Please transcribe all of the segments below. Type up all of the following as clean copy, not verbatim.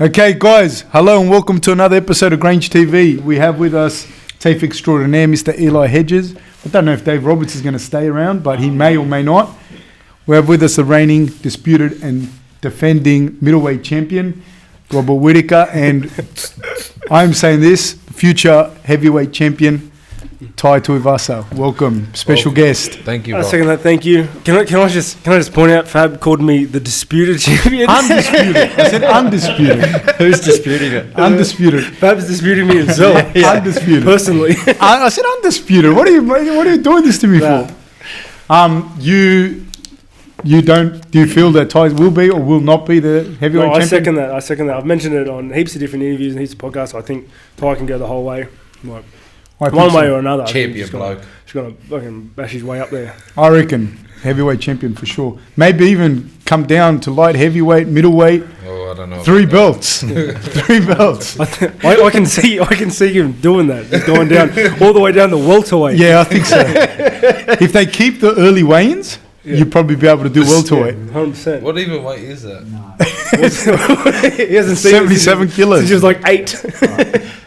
Okay, guys, hello and welcome to another episode of GrangeTV. We have with us TAFE extraordinaire, Mr. Eli Hedges. I don't know if Dave Roberts is going to stay around, but he may or may not. We have with us the reigning, disputed and defending middleweight champion, Robert Whittaker, and I'm saying this, future heavyweight champion, Tai Tuivasa. Welcome, special guest. Thank you, I bro. second that. Thank you. Can I just point out? Fab called me the disputed champion. Undisputed. I said undisputed. Who's disputing it? Undisputed. Fab's disputing me himself. Yeah. Undisputed. Personally. I said undisputed. What are you doing this to me Nah. for? You don't? Do you feel that Tai will be or will not be the heavyweight No, champion? I second that. I've mentioned it on heaps of different interviews and heaps of podcasts. I think Tai can go the whole way, like, I think one so. way or another. Champion bloke. He's gonna fucking bash his way up there. I reckon heavyweight champion for sure. Maybe even come down to light heavyweight, middleweight. Oh, I don't know. 3 belts. 3 belts. I can see him doing that. Just going down all the way down to welterweight. Yeah, I think so. If they keep the early weigh-ins, you'd probably be able to do welterweight. 100%. What even weight is that? He hasn't seen 77 kilos. Since he was like 8.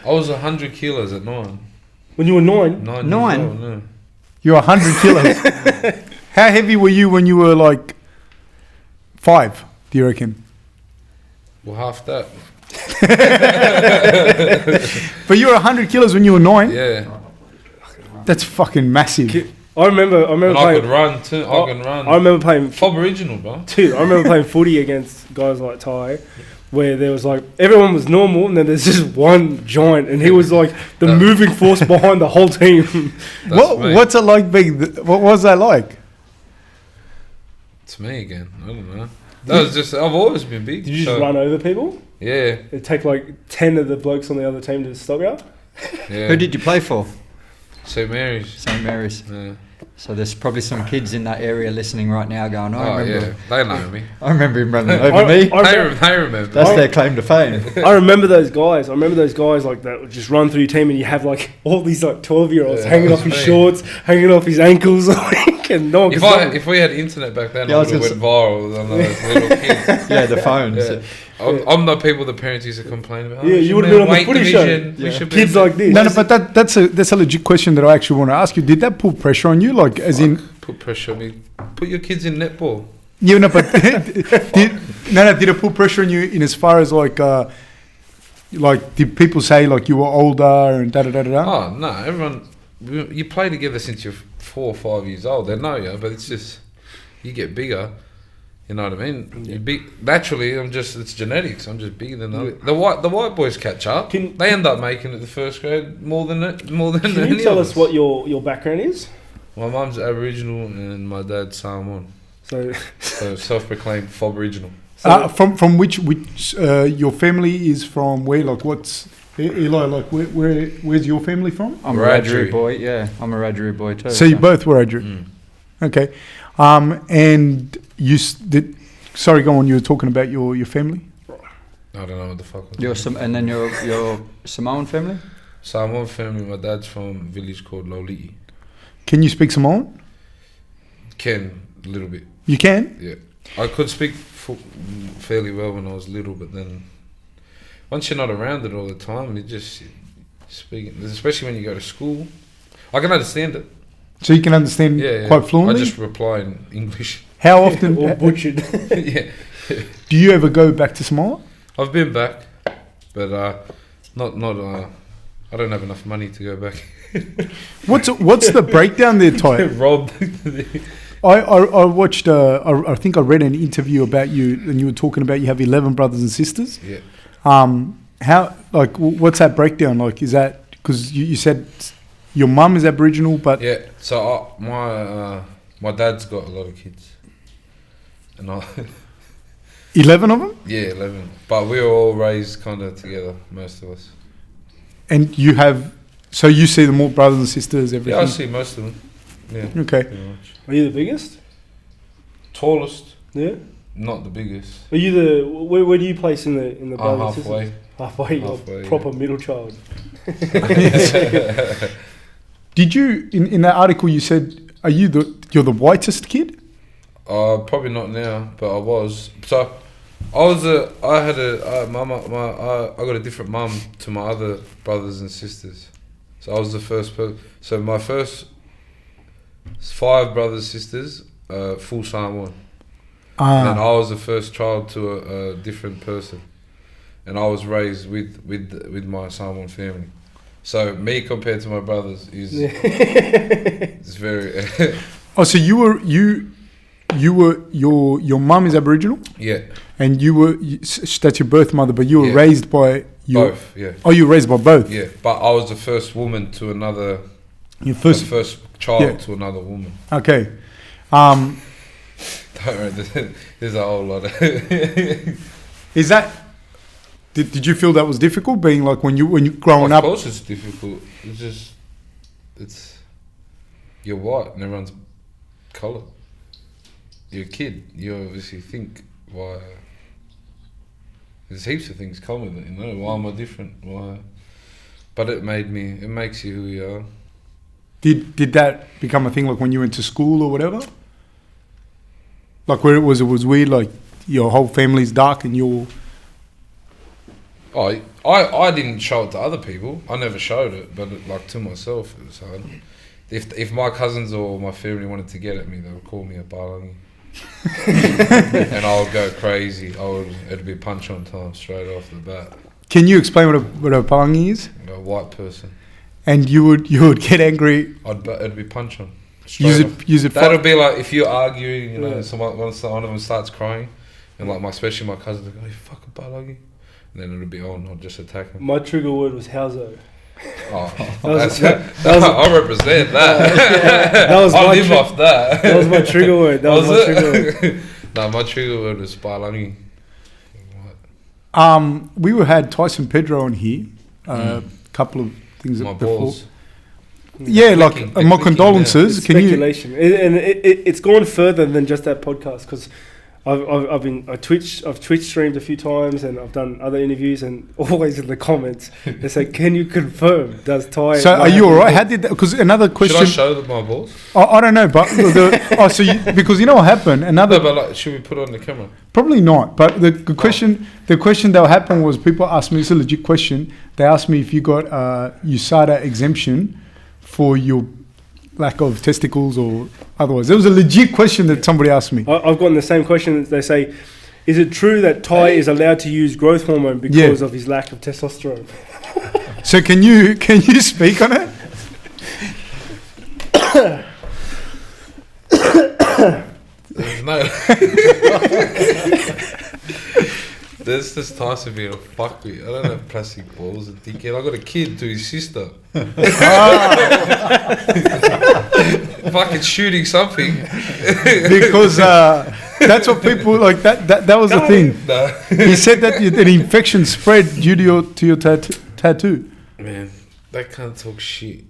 I was 100 kilos at 9. When you were 9. 9 9? years old, no. You're 100 kilos. How heavy were you when you were like 5, do you reckon? Well, half that. But you were 100 kilos when you were 9? Yeah. That's fucking massive. I remember And I playing. could run too. I can run. I remember playing. Fob original, bro. Dude, I remember playing footy against guys like Tai, where there was like everyone was normal, and then there's just one giant, and he was like the moving force behind the whole team. That's me. What's it like being? What was that like? It's me again. I don't know. That was just. I've always been big. Did you just run over people? Yeah. It'd take like 10 of the blokes on the other team to stop you. Yeah. Who did you play for? St. Mary's. St. Mary's. Yeah. So there's probably some kids in that area listening right now going, Oh, yeah. They know me. I remember him running over me. They remember. That's their claim to fame. I remember those guys. I remember those guys like that would just run through your team, and you have like all these like 12-year-olds Yeah, hanging that's off his me. shorts, hanging off his ankles, like, and no one could stop him. If we had internet back then, Yeah, I I would was have went viral on those little kids. Yeah, the phones. Yeah. I'm the people the parents used to complain about. Yeah, we you should would've be been on the weight footy show. division. We Yeah. should be Kids like this. No, but that's a legit question that I actually want to ask you. Did that put pressure on you? Like, as in, Put pressure on me. Put your kids in netball. you know, but did it put pressure on you in as far as like did people say like you were older and da da da da? Oh no, everyone. You play together since you're 4 or 5 years old. They know you, but it's just you get bigger. You know what I mean? You big naturally. It's genetics. I'm just bigger than the white boys catch up. They end up making it the first grade more than Can any you tell of us what your background is? My mum's Aboriginal and my dad's Samoan. So So self-proclaimed fob original. From which your family is from? Where? Like, what's Eli? Like, where's your family from? I'm a Wiradjuri. Wiradjuri boy, yeah. I'm a Wiradjuri boy too. So you both were Wiradjuri. Mm. Okay. And you did. Sorry, go on. You were talking about your family. I don't know what the fuck. And then your Samoan family? Samoan family. My dad's from a village called Loli'i. Can you speak Samoan? Can a little bit. You can. Yeah, I could speak fairly well when I was little, but then once you're not around it all the time, you just speak it. Especially when you go to school, I can understand it. So you can understand quite fluently. I just reply in English. How often? or butchered. Yeah, Do you ever go back to Samoa? I've been back, but not. I don't have enough money to go back. What's the breakdown there, Tai? Rob. I watched. I think I read an interview about you, and you were talking about you have 11 brothers and sisters. Yeah. How what's that breakdown like? Is that because you said your mum is Aboriginal, but Yeah. So my dad's got a lot of kids, and 11 of them, 11. But we were all raised kind of together, most of us. and you have. So you see them all brothers and sisters, everything. Yeah, I see most of them. Yeah. Okay. Pretty much. Are you the biggest? Tallest, Yeah. not the biggest. Are you the where do you place in the I'm brothers and halfway. sisters? Halfway. You're Halfway, a proper yeah. middle child. Did you in that article you said you're the whitest kid? Probably not now, but I was. So I got a different mum to my other brothers and sisters. So I was the first person. So my first 5 brothers and sisters, full Samoan. And then I was the first child to a different person. And I was raised with my Samoan family. So me compared to my brothers is it's very Oh, so your mum is Aboriginal? yeah. And that's your birth mother, but you were Yeah. raised by Both, yeah. Oh, you were raised by both? Yeah. But I was the first woman to another Your first... the first child Yeah. to another woman. Okay. Don't worry, there's a whole lot of Is that... Did you feel that was difficult, being like when you growing Of up? course it's difficult. It's you're white and everyone's colour. You're a kid. You obviously think, why? There's heaps of things come with it, you know. Why am I different? Why? But it makes you who you are. Did that become a thing like when you went to school or whatever? Like where it was weird, like your whole family's dark and you're... I didn't show it to other people. I never showed it, but like to myself, it was hard. If my cousins or my family wanted to get at me, they would call me a balangi. And I would go crazy. It'd be a punch on time straight off the bat. Can you explain what a palangi is? A white person. And you would get angry. It'd be punch on. Use it. That'll be like if you're arguing, you know, someone one of them starts crying, and like especially my cousins, like, oh, you fucking balangi. And then it'll be on. I'll just attack him. My trigger word was howzo. Oh, I represent that. That was I my live off that. That was my trigger word. That was my trigger word. No, my trigger word was balangi. We had Tyson Pedro on here. A couple of things My before. balls. Yeah, like Clicking, my yeah. condolences. It's Can you? speculation, and it's gone further than just that podcast because I've Twitch streamed a few times and I've done other interviews and always in the comments they say, "Can you confirm? Does Tai?" So are you alright? How did that? Because another question. Should I show them my balls? I don't know, but because you know what happened. No, but like, should we put it on the camera? Probably not. But the question that happened was people asked me. It's a legit question. They asked me if you got USADA exemption for your lack of testicles or otherwise. It was a legit question that somebody asked me. I've gotten the same question. They say, "Is it true that Tai is allowed to use growth hormone because of his lack of testosterone?" So can you speak on it? There's no. There's this Tyson being a fuck me. I don't have plastic balls and dickhead. I got a kid to his sister. Fucking shooting something. Because that's what people like. That was the thing. No. He said that an infection spread due to your tattoo. Man, they can't talk shit.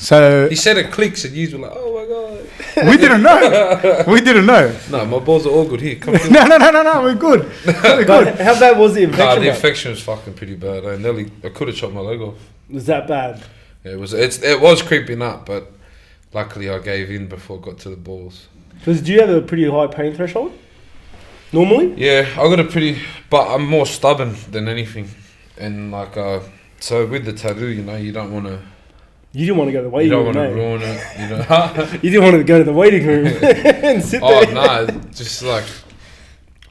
So He said it clicks and you were like, oh my god. we didn't know. No, my balls are all good here. Come No, we're good. We're good. But how bad was the infection? Nah, the though? infection was fucking pretty bad. I could have chopped my leg off. Was that bad? Yeah, it was creeping up, but luckily I gave in before it got to the balls. Because do you have a pretty high pain threshold? Normally? Yeah, I got a but I'm more stubborn than anything. And like, so with the tattoo, you know, you don't want to. You didn't want to go to the You waiting don't room, want to mate. ruin it, you know. You didn't want to go to the waiting room and sit Oh there. no, just like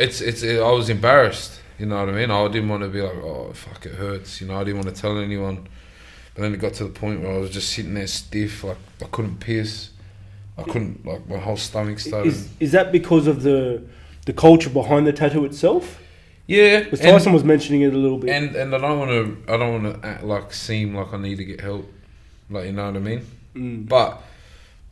I was embarrassed. You know what I mean? I didn't want to be like, oh fuck, it hurts. You know, I didn't want to tell anyone. But then it got to the point where I was just sitting there stiff, like I couldn't piss. I couldn't, like my whole stomach started. Is that because of the culture behind the tattoo itself? Yeah, Because Tyson was mentioning it a little bit. and I don't want to act like seem like I need to get help. Like, you know what I mean? But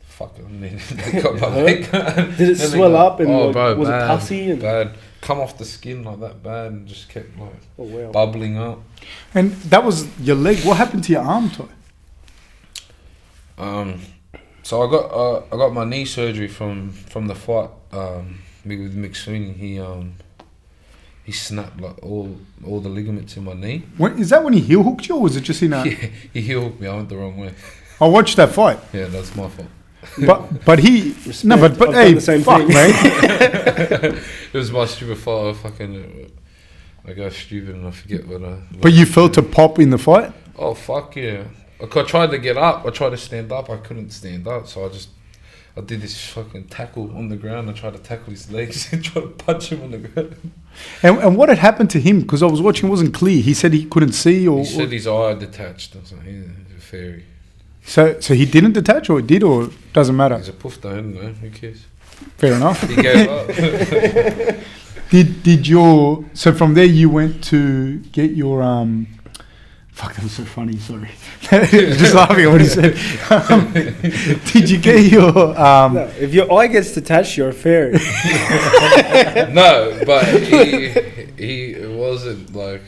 fuck, I mean, they got my leg. Did it swell up and bro, was bad, it pussy? And bad. Come off the skin like that bad and just kept like bubbling up. And that was your leg. What happened to your arm, Ty? So I got my knee surgery from the fight with Mick Sweeney. He snapped like all the ligaments in my knee. Is that when he heel hooked you, or was it just in a? Yeah, he heel hooked me. I went the wrong way. I watched that fight. Yeah, that's my fault. But he no, but I've hey, done the same fuck, thing. It was my stupid fault. I go stupid and I forget what I. But you felt a pop in the fight. Oh fuck yeah! Like, I tried to get up. I tried to stand up. I couldn't stand up, so I did this fucking tackle on the ground. I tried to tackle his legs and try to punch him on the ground. And what had happened to him? Because I was watching, it wasn't clear. He said he couldn't see, or He said his eye detached. I was like, he's a fairy. so he didn't detach, or it did, or doesn't matter. He's a puff though, isn't he? Who cares? Fair enough. He gave up. So from there you went to get your fuck, that was so funny, sorry. Just laughing at what he said. Did you get your No, if your eye gets detached, you're a fairy. No, but he wasn't like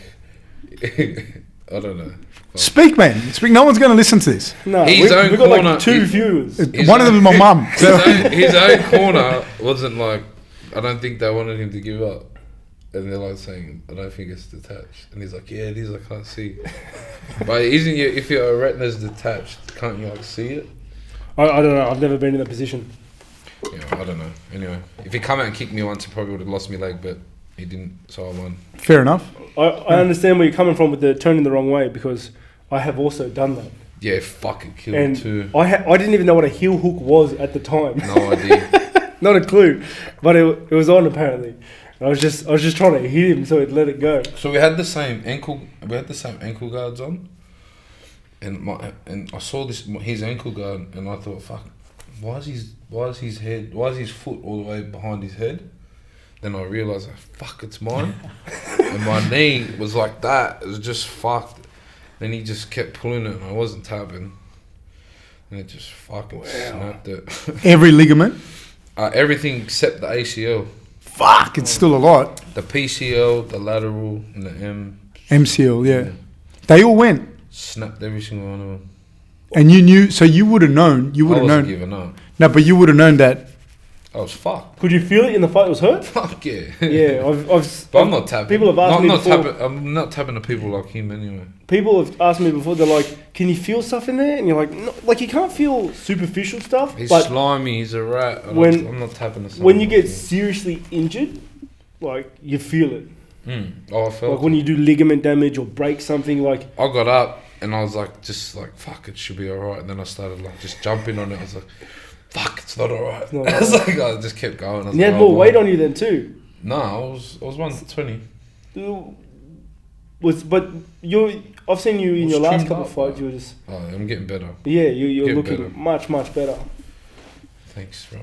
I don't know. Speak, man. Speak. No one's going to listen to this. No, His own we got corner, like 2 his- viewers. One of them is my mum. So His own corner wasn't like, I don't think they wanted him to give up. And they're like saying, I don't think it's detached. And he's like, yeah, it is, I can't see. But isn't you, if your retina's detached, can't you like see it? I don't know. I've never been in that position. Yeah, I don't know. Anyway, if he come out and kicked me once, he probably would have lost my leg, but he didn't, so I won. fair enough. I understand where you're coming from with the turning the wrong way, because I have also done that. Yeah, fucking killed And too. I didn't even know what a heel hook was at the time. No idea. Not a clue. But it was on apparently. I was just trying to hit him so he'd let it go. So we had the same ankle guards on, and I saw his ankle guard, and I thought, fuck, why is his foot all the way behind his head? Then I realised, fuck, it's mine, and my knee was like that. It was just fucked. Then he just kept pulling it, and I wasn't tapping, and it just fucking snapped it. Every ligament. Everything except the ACL. Fuck, it's still a lot. The PCL, the lateral, and the MCL, yeah. They all went. Snapped every single one of them. And you knew, so you would have known. You would I have wasn't known. giving up. No, but you would have known that. I was fucked. Could you feel it in the fight? It was hurt? Fuck yeah. Yeah, I've But I'm not tapping. People have asked me before. I'm not tapping to people like him anyway. People have asked me before. They're like, "Can you feel stuff in there?" And you're like, no, "Like you can't feel superficial stuff." He's but slimy. He's a rat. When- I'm not tapping to when you get someone. seriously injured, like you feel it. Oh, I felt. Like when you do ligament damage or break something, like I got up and I was like, just like, fuck, it should be alright. And then I started like just jumping on it. I was like, fuck, it's not alright. not I was like, I just kept going. I was and you like, had more weight on you then too. No, I was 120. But I've seen you in Was your last trimmed couple up, of fights. bro. You were just Oh, I'm getting better. you're Getting looking better. much better. Thanks, bro.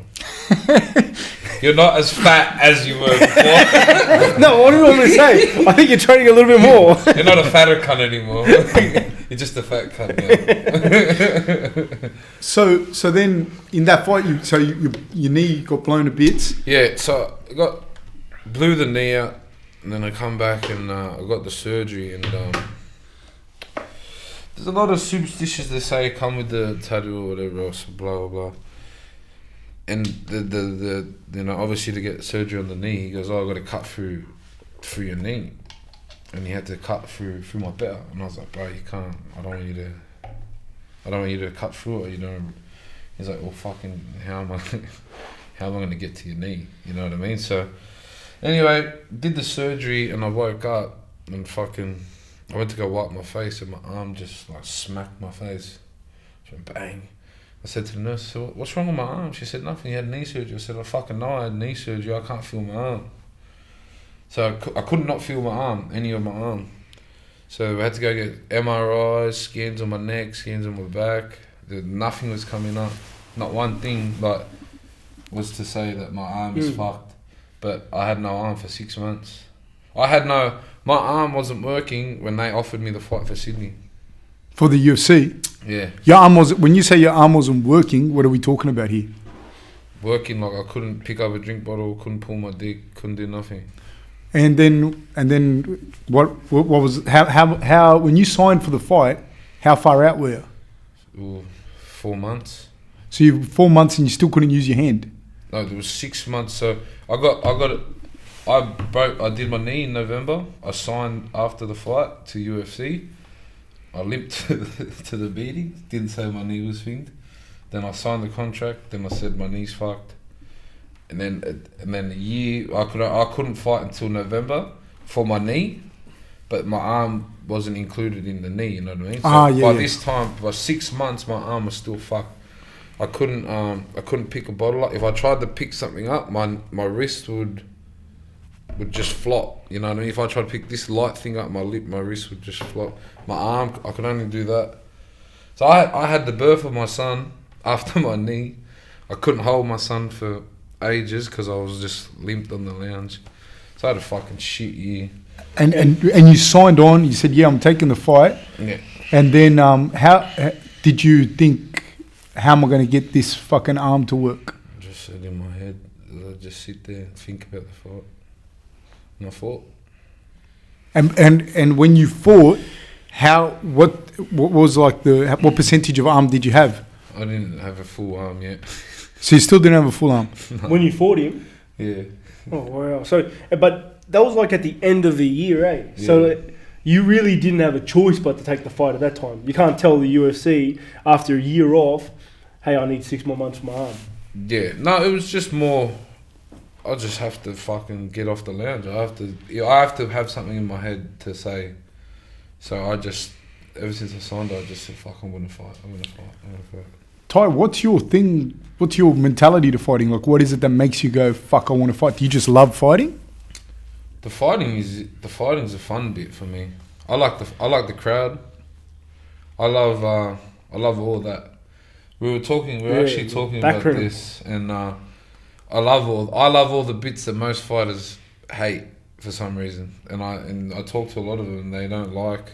You're not as fat as you were before. No, what do you want me to say? I think you're training a little bit more. You're not a fatter cunt anymore. You're just a fat cunt now. So then in that fight, your knee got blown to bits. Yeah, so I blew the knee out, and then I come back and I got the surgery, and there's a lot of superstitions they say come with the tattoo or whatever else, blah blah blah. And the obviously to get surgery on the knee, he goes, oh, I got to cut through your knee, and he had to cut through my belt, and I was like, bro, you can't. I don't want you to cut through it. You know. He's like, well, fucking, how am I going to get to your knee? You know what I mean? So, anyway, did the surgery, and I woke up, and fucking, I went to go wipe my face, and my arm just like smacked my face. So bang. I said to the nurse, so what's wrong with my arm? She said, nothing, you had knee surgery. I said, I fucking know I had knee surgery, I can't feel my arm. So I could not feel my arm, any of my arm. So I had to go get MRIs, scans on my neck, scans on my back. Nothing was coming up. Not one thing, but was to say that my arm is fucked. But I had no arm for 6 months. My arm wasn't working when they offered me the fight for Sydney. For the UFC. Yeah. Your arm when you say your arm wasn't working, what are we talking about here? Working, like I couldn't pick up a drink bottle, couldn't pull my dick, couldn't do nothing. And then what was how when you signed for the fight, how far out were you? Ooh, 4 months. So you 4 months and you still couldn't use your hand. No, there was 6 months. So I did my knee in November. I signed after the fight to UFC. I limped to the meeting. Didn't say my knee was thinged. Then I signed the contract. Then I said my knee's fucked. And then a year I couldn't fight until November for my knee, but my arm wasn't included in the knee. You know what I mean? So by this time, by 6 months, my arm was still fucked. I couldn't pick a bottle up. If I tried to pick something up, my wrist would just flop. You know what I mean? If I tried to pick this light thing up, my wrist would just flop. My arm, I could only do that. So I had the birth of my son after my knee. I couldn't hold my son for ages because I was just limped on the lounge. So I had a fucking shit year. And you signed on. You said, "Yeah, I'm taking the fight." Yeah. And then how did you think? How am I going to get this fucking arm to work? I just said in my head, I just sit there and think about the fight. And I fought. And when you fought, what was like what percentage of arm did you have? I didn't have a full arm yet. So you still didn't have a full arm? No. When you fought him? Yeah. Oh, wow. So, but that was like at the end of the year, eh? Yeah. So you really didn't have a choice but to take the fight at that time. You can't tell the UFC after a year off, hey, I need 6 more months for my arm. Yeah. No, it was just more, I just have to fucking get off the lounge. I have to have something in my head to say. So I just, ever since I signed, I just said, fuck, I'm going to fight. Tai, what's your thing? What's your mentality to fighting? Like, what is it that makes you go, fuck, I want to fight? Do you just love fighting? The fighting's a fun bit for me. I like the crowd. I love all that. We were actually talking about this, and I love all the bits that most fighters hate for some reason, and I talk to a lot of them and they don't like.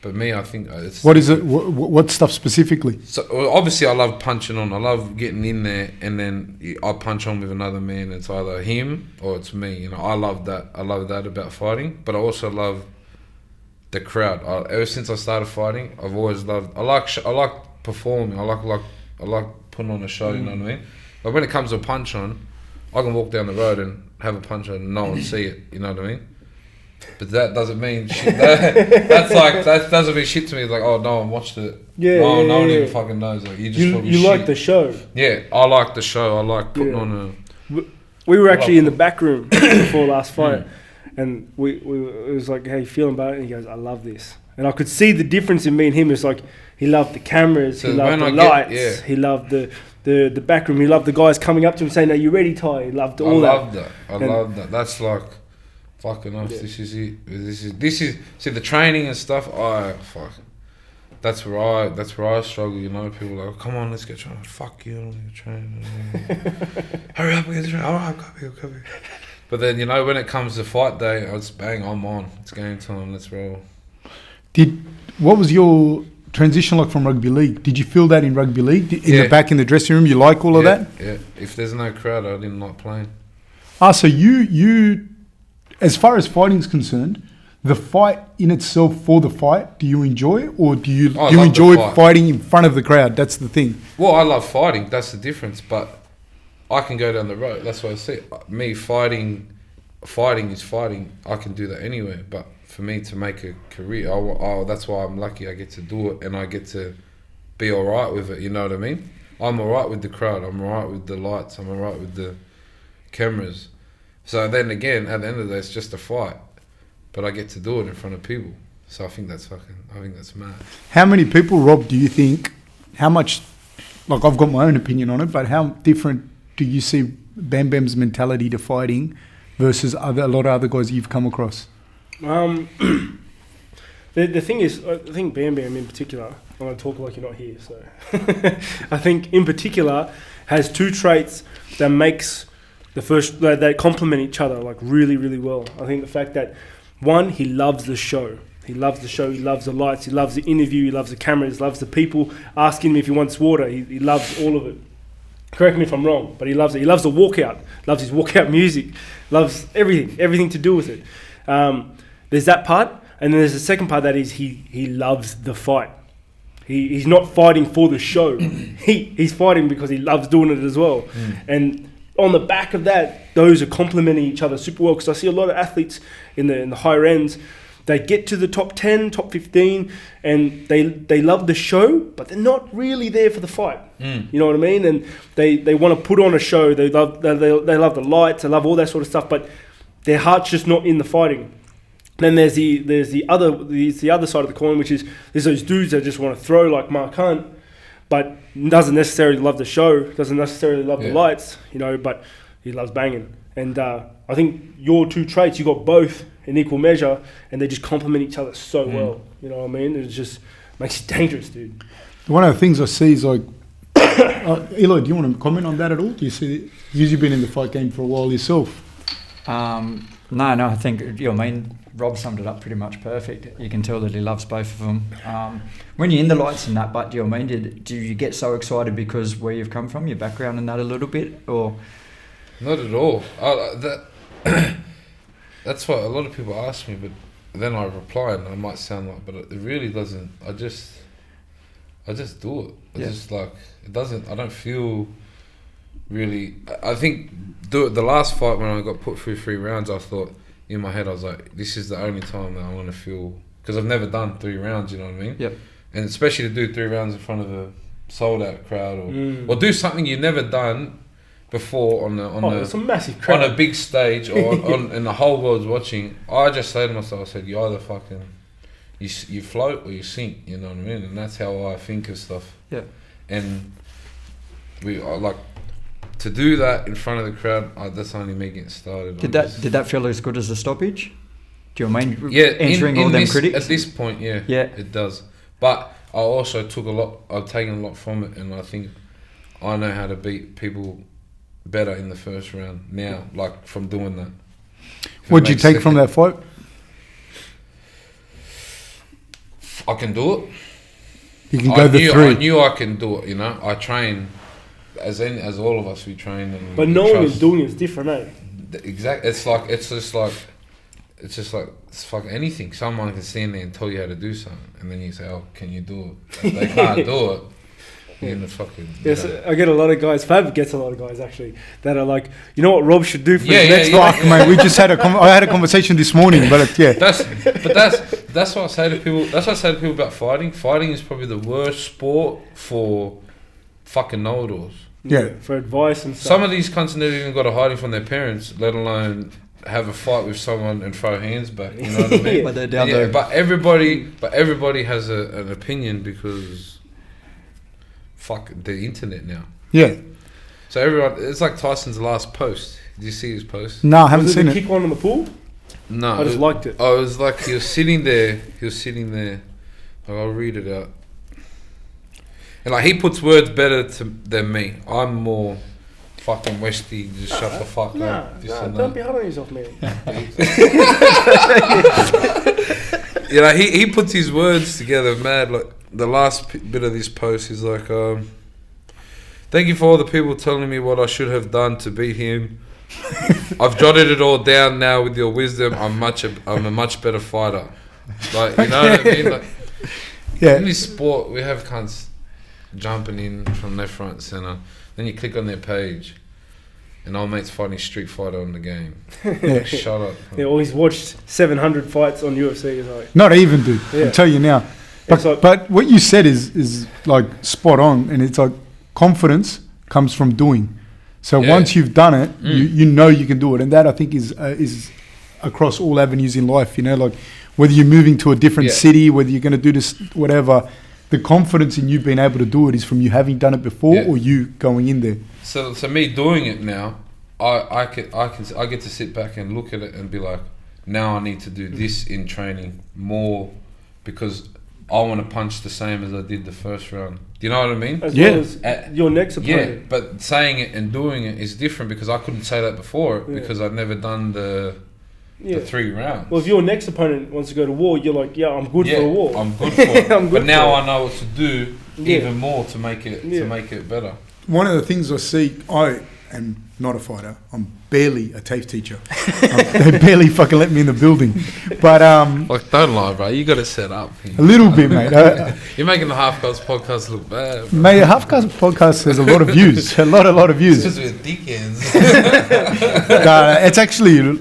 But me, I think it's... What is it? What stuff specifically? So obviously I love punching on. I love getting in there and then I punch on with another man. It's either him or it's me. You know, I love that. I love that about fighting. But I also love the crowd. Ever since I started fighting, I've always loved... I like performing. I like putting on a show, you know what I mean? But when it comes to a punch on, I can walk down the road and have a punch on and no one see it, you know what I mean? But that doesn't mean shit. That doesn't mean shit to me. It's like, oh, no one watched it. Yeah, no one even fucking knows. Like, you like the show. Yeah, I like the show. I like putting on a... We were actually in the back room before last fight, and we it was like, how you feeling about it? And he goes, I love this. And I could see the difference in me and him. It's like, he loved the cameras, he loved the lights, he loved the back room, he loved the guys coming up to him saying, are you ready, Tai? He loved all that. I love that. That's like... Fucking off, this is it. This is see the training and stuff. Fuck. That's where I struggle. You know, people are like, come on, let's get training. Fuck you, I don't need to train. Hurry up, get training. All right, copy. But then you know, when it comes to fight day, I just bang, I'm on. It's game time. Let's roll. What was your transition like from rugby league? Did you feel that in rugby league the back in the dressing room? You like all of that? Yeah. If there's no crowd, I didn't like playing. So you. As far as fighting is concerned, the fight in itself for the fight, do you enjoy it? Or do you enjoy fighting in front of the crowd? That's the thing. Well, I love fighting. That's the difference. But I can go down the road. That's what I say. Me fighting is fighting. I can do that anywhere. But for me to make a career, that's why I'm lucky I get to do it. And I get to be all right with it. You know what I mean? I'm all right with the crowd. I'm all right with the lights. I'm all right with the cameras. So then again, at the end of the day, it's just a fight, but I get to do it in front of people. So I think that's mad. How many people, Rob, do you think, how much, like I've got my own opinion on it, but how different do you see Bam Bam's mentality to fighting versus a lot of other guys you've come across? The thing is, I think Bam Bam in particular, I'm going to talk like you're not here, so I think in particular has two traits that makes they complement each other like really, really well. I think the fact that one, he loves the show. He loves the lights, he loves the interview, he loves the cameras, loves the people asking him if he wants water. He loves all of it. Correct me if I'm wrong, but he loves it. He loves the walkout, loves his walkout music, loves everything to do with it. There's that part, and then there's the second part that is he loves the fight. He's not fighting for the show. He's fighting because he loves doing it as well. And on the back of that, those are complementing each other super well. Because I see a lot of athletes in the higher ends, they get to the top 10, top 15, and they love the show, but they're not really there for the fight. You know what I mean? And they want to put on a show. They love the lights. They love all that sort of stuff, but their heart's just not in the fighting. Then there's the other side of the coin, which is there's those dudes that just want to throw like Mark Hunt, but doesn't necessarily love the show, doesn't necessarily love the lights, you know, but he loves banging. And I think your two traits, you got both in equal measure, and they just complement each other so well. You know what I mean? It just makes you dangerous, dude. One of the things I see is like, Eli, do you want to comment on that at all? Do you see? You've been in the fight game for a while yourself. No, I think, you know, I mean, Rob summed it up pretty much perfect. You can tell that he loves both of them. When you're in the lights and that, but do you know, I mean, do you get so excited because where you've come from, your background and that a little bit, or? Not at all. That's what a lot of people ask me, but then I reply and I might sound like, but it really doesn't. I just do it. Just like, it doesn't, I don't feel really, I think the last fight when I got put through 3 rounds, I thought in my head, I was like, this is the only time that I want to feel, because I've never done 3 rounds, you know what I mean? Yep. And especially to do 3 rounds in front of a sold out crowd, or do something you've never done before it's a massive crowd. On a big stage, or and the whole world's watching. I just say to myself, I said, you either fucking you float or you sink, you know what I mean? And that's how I think of stuff. Yeah. And I like to do that in front of the crowd. That's only me getting started. Did that feel as good as the stoppage? Do you mean entering all them critics? At this point, yeah, it does. But I also took a lot. I've taken a lot from it, and I think I know how to beat people better in the first round now, like from doing that. What'd you take from that fight? I can do it. You can go the 3. I knew I can do it. You know, I train as all of us. We train, and but no one is doing it. It's different, eh? Exactly. It's just like fuck anything. Someone can stand there and tell you how to do something, and then you say, "Oh, can you do it?" If they can't do it. In the fucking, yes, I get a lot of guys. Fab gets a lot of guys actually that are like, you know what Rob should do for his next fight, mate. We just had I had a conversation this morning, but that's what I say to people. That's what I say to people about fighting. Fighting is probably the worst sport for fucking know-it-alls. Yeah, for advice and stuff. Some of these cunts never even got a hiding from their parents, let alone have a fight with someone and throw hands back. You know what I mean? But they're down there. But everybody has an opinion because. Fuck the internet now. Yeah. So everyone, it's like Tyson's last post. Did you see his post? No, I haven't seen it. Kick one in the pool? No. I just liked it. Oh, it was like he was sitting there. Like, I'll read it out. And like he puts words better than me. I'm more fucking Westy. Just shut the fuck up. Don't be hard on yourself, man. You know, he puts his words together mad. Like the last bit of this post is like, thank you for all the people telling me what I should have done to beat him. I've jotted it all down now with your wisdom. I'm a much better fighter. Like, you know what I mean? Like, in this sport, we have cunts jumping in from left, front, centre. Then you click on their page, and old mate's fighting Street Fighter on the game. Like, shut up. Yeah, well, he's watched 700 fights on UFC. He's like, not even, dude. I'll tell you now. But what you said is like spot on, and it's like confidence comes from doing. So once you've done it, you know you can do it, and that I think is across all avenues in life. You know, like whether you're moving to a different city, whether you're going to do this, whatever. The confidence in you being able to do it is from you having done it before or you going in there. So me doing it now, I get to sit back and look at it and be like, now I need to do this in training more because I want to punch the same as I did the first round. Do you know what I mean? As well as your next opponent. Yeah, but saying it and doing it is different because I couldn't say that before because I'd never done the 3 rounds. Well, if your next opponent wants to go to war, you're like, I'm good for a war. I'm good for it. But now I know what to do even more to make it better. One of the things I see, I am not a fighter. I'm barely a TAFE teacher. They barely fucking let me in the building. But like, don't lie, bro. You got it set up. A little bit, mate. You're making the Half Cast podcast look bad, bro. Mate, Half Cast podcast has a lot of views. A lot of views. It's just with dickheads.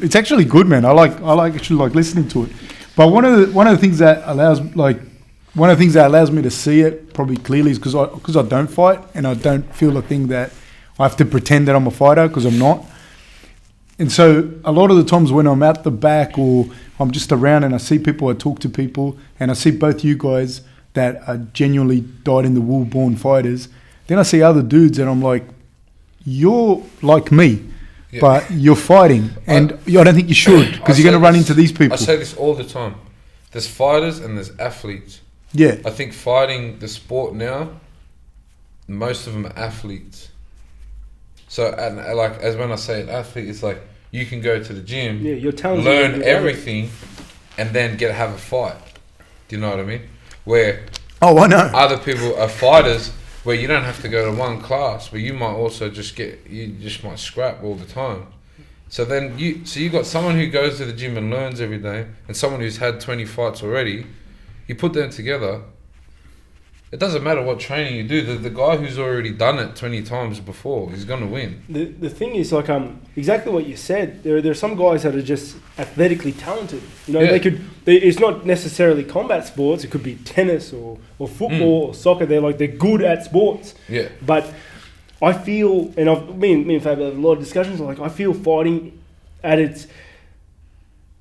It's actually good, man. I actually like listening to it. But one of the things that allows me to see it probably clearly is because I don't fight and I don't feel the thing that I have to pretend that I'm a fighter because I'm not. And so a lot of the times when I'm at the back or I'm just around and I see people, I talk to people, and I see both you guys that are genuinely dyed-in-the-wool born fighters, then I see other dudes and I'm like, you're like me, but you're fighting. And I don't think you should because you're going to run into these people. I say this all the time. There's fighters and there's athletes. Yeah. I think fighting, the sport now, most of them are athletes. So, and like, as when I say an athlete, it's like you can go to the gym, you're talented, learn everything, and then have a fight. Do you know what I mean? Where I know. Other people are fighters where you don't have to go to one class, where you might also you just might scrap all the time. So then you got someone who goes to the gym and learns every day, and someone who's had 20 fights already. You put them together. It doesn't matter what training you do. The guy who's already done it 20 times before, he's going to win. The thing is, like, exactly what you said. There are some guys that are just athletically talented. You know, it's not necessarily combat sports. It could be tennis or football or soccer. They're good at sports. Yeah. But I feel, and me and Fab have a lot of discussions. Like, I feel fighting at its,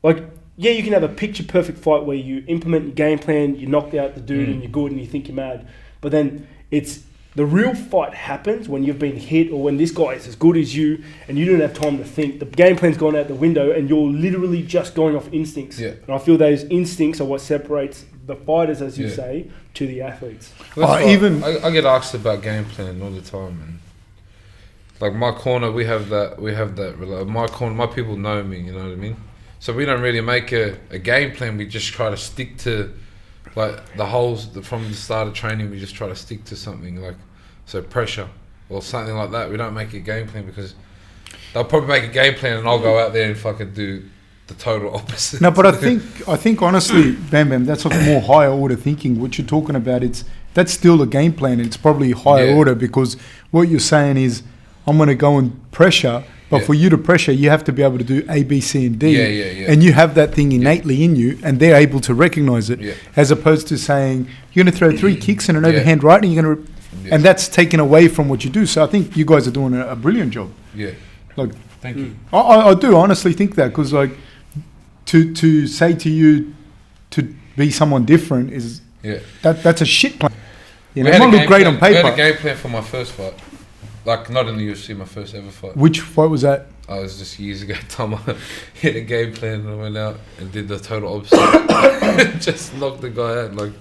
like, yeah, you can have a picture-perfect fight where you implement your game plan, you knocked out the dude and you're good and you think you're mad. But then it's the real fight happens when you've been hit or when this guy is as good as you and you don't have time to think. The game plan's gone out the window and you're literally just going off instincts. Yeah. And I feel those instincts are what separates the fighters, as you say, to the athletes. I get asked about game plan all the time. And like my corner, we have that. My corner, my people know me, you know what I mean? So we don't really make a game plan. We just try to stick to, like, the holes from the start of training. We just try to stick to something, like, so pressure or something like that. We don't make a game plan because they'll probably make a game plan and I'll go out there and fucking do the total opposite. No, but I think honestly, Bam, that's a more higher order thinking. What you're talking about, that's still a game plan. It's probably higher order because what you're saying is, I'm going to go and pressure. But for you to pressure, you have to be able to do A, B, C, and D. And you have that thing innately in you, and they're able to recognize it. Yeah. As opposed to saying, you're going to throw 3 kicks and an overhand right, and you're going to... And that's taken away from what you do. So I think you guys are doing a brilliant job. Yeah. Like, thank you. I do honestly think that, because, like, to say to you to be someone different is... That's a shit plan. You know, it might look great on paper. We had a game plan for my first fight. Like, not in the UFC, my first ever fight. Which fight was that? I was just years ago. Tom, I hit a game plan and I went out and did the total opposite. Just knocked the guy out in like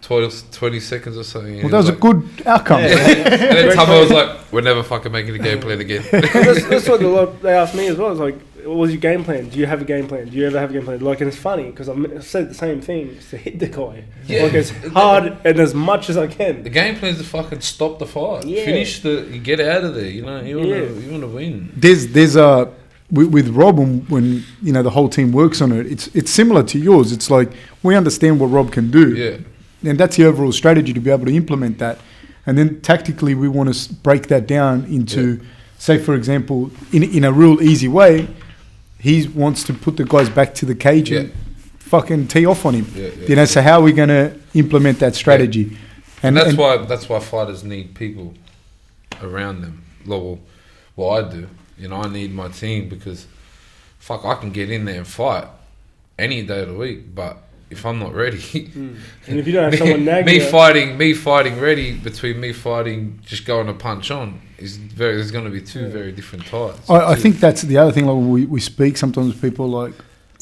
20 seconds or something. Well, that was a good outcome. Yeah. And then Tom was like, we're never fucking making a game plan again. That's what a lot they asked me as well. It's like, what was your game plan? Do you have a game plan? Do you ever have a game plan? Like, and it's funny because I've said the same thing, is to hit the guy. Yeah. Like, as hard and as much as I can. The game plan is to fucking stop the fight. Yeah. You get out of there, you know, you want to win. There's with Rob, when you know the whole team works on it, it's similar to yours. It's like, we understand what Rob can do. Yeah. And that's the overall strategy, to be able to implement that. And then tactically we want to break that down into, say for example, in a real easy way, he wants to put the guys back to the cage and fucking tee off on him. You know, so how are we going to implement that strategy? Yeah. And that's why fighters need people around them. Well, I do. You know, I need my team because, fuck, I can get in there and fight any day of the week, but if I'm not ready, and if you don't have someone nagging me fighting ready between me fighting just going to punch on there's going to be two very different types. I think that's the other thing. Like, when we speak, sometimes people, like,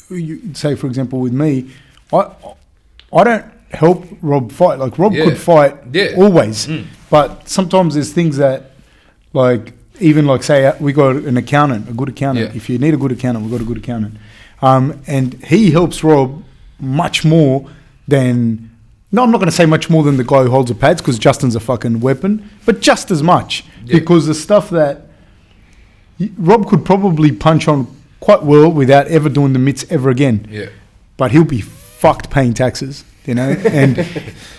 you say for example with me, I don't help Rob fight. Like, Rob could fight always, but sometimes there's things that, like, even like, say we got an accountant, a good accountant. If you need a good accountant, we've got a good accountant, and he helps Rob much more than, no, I'm not going to say much more than the guy who holds the pads, because Justin's a fucking weapon, but just as much, because the stuff that Rob could probably punch on quite well without ever doing the mitts ever again. Yeah. But he'll be fucked paying taxes, you know,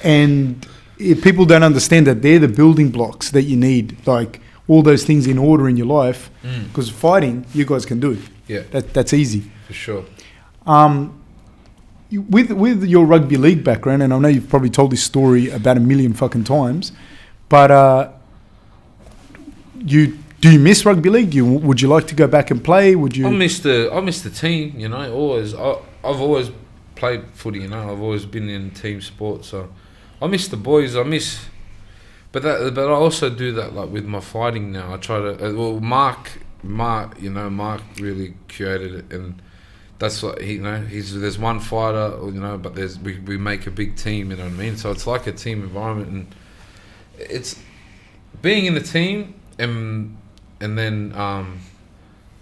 and if people don't understand that they're the building blocks that you need, like all those things in order in your life, because fighting, you guys can do it. Yeah. That's easy. For sure. with your rugby league background, and I know you've probably told this story about a million fucking times, but do you miss rugby league? Would you like to go back and play? Would you? I miss the team. You know, always. I've always played footy. You know, I've always been in team sport. So I miss the boys. But I also do that like with my fighting now. I try to. Mark, Mark really created it, and that's what there's one fighter, but we make a big team. You know what I mean? So it's like a team environment, and it's being in the team and then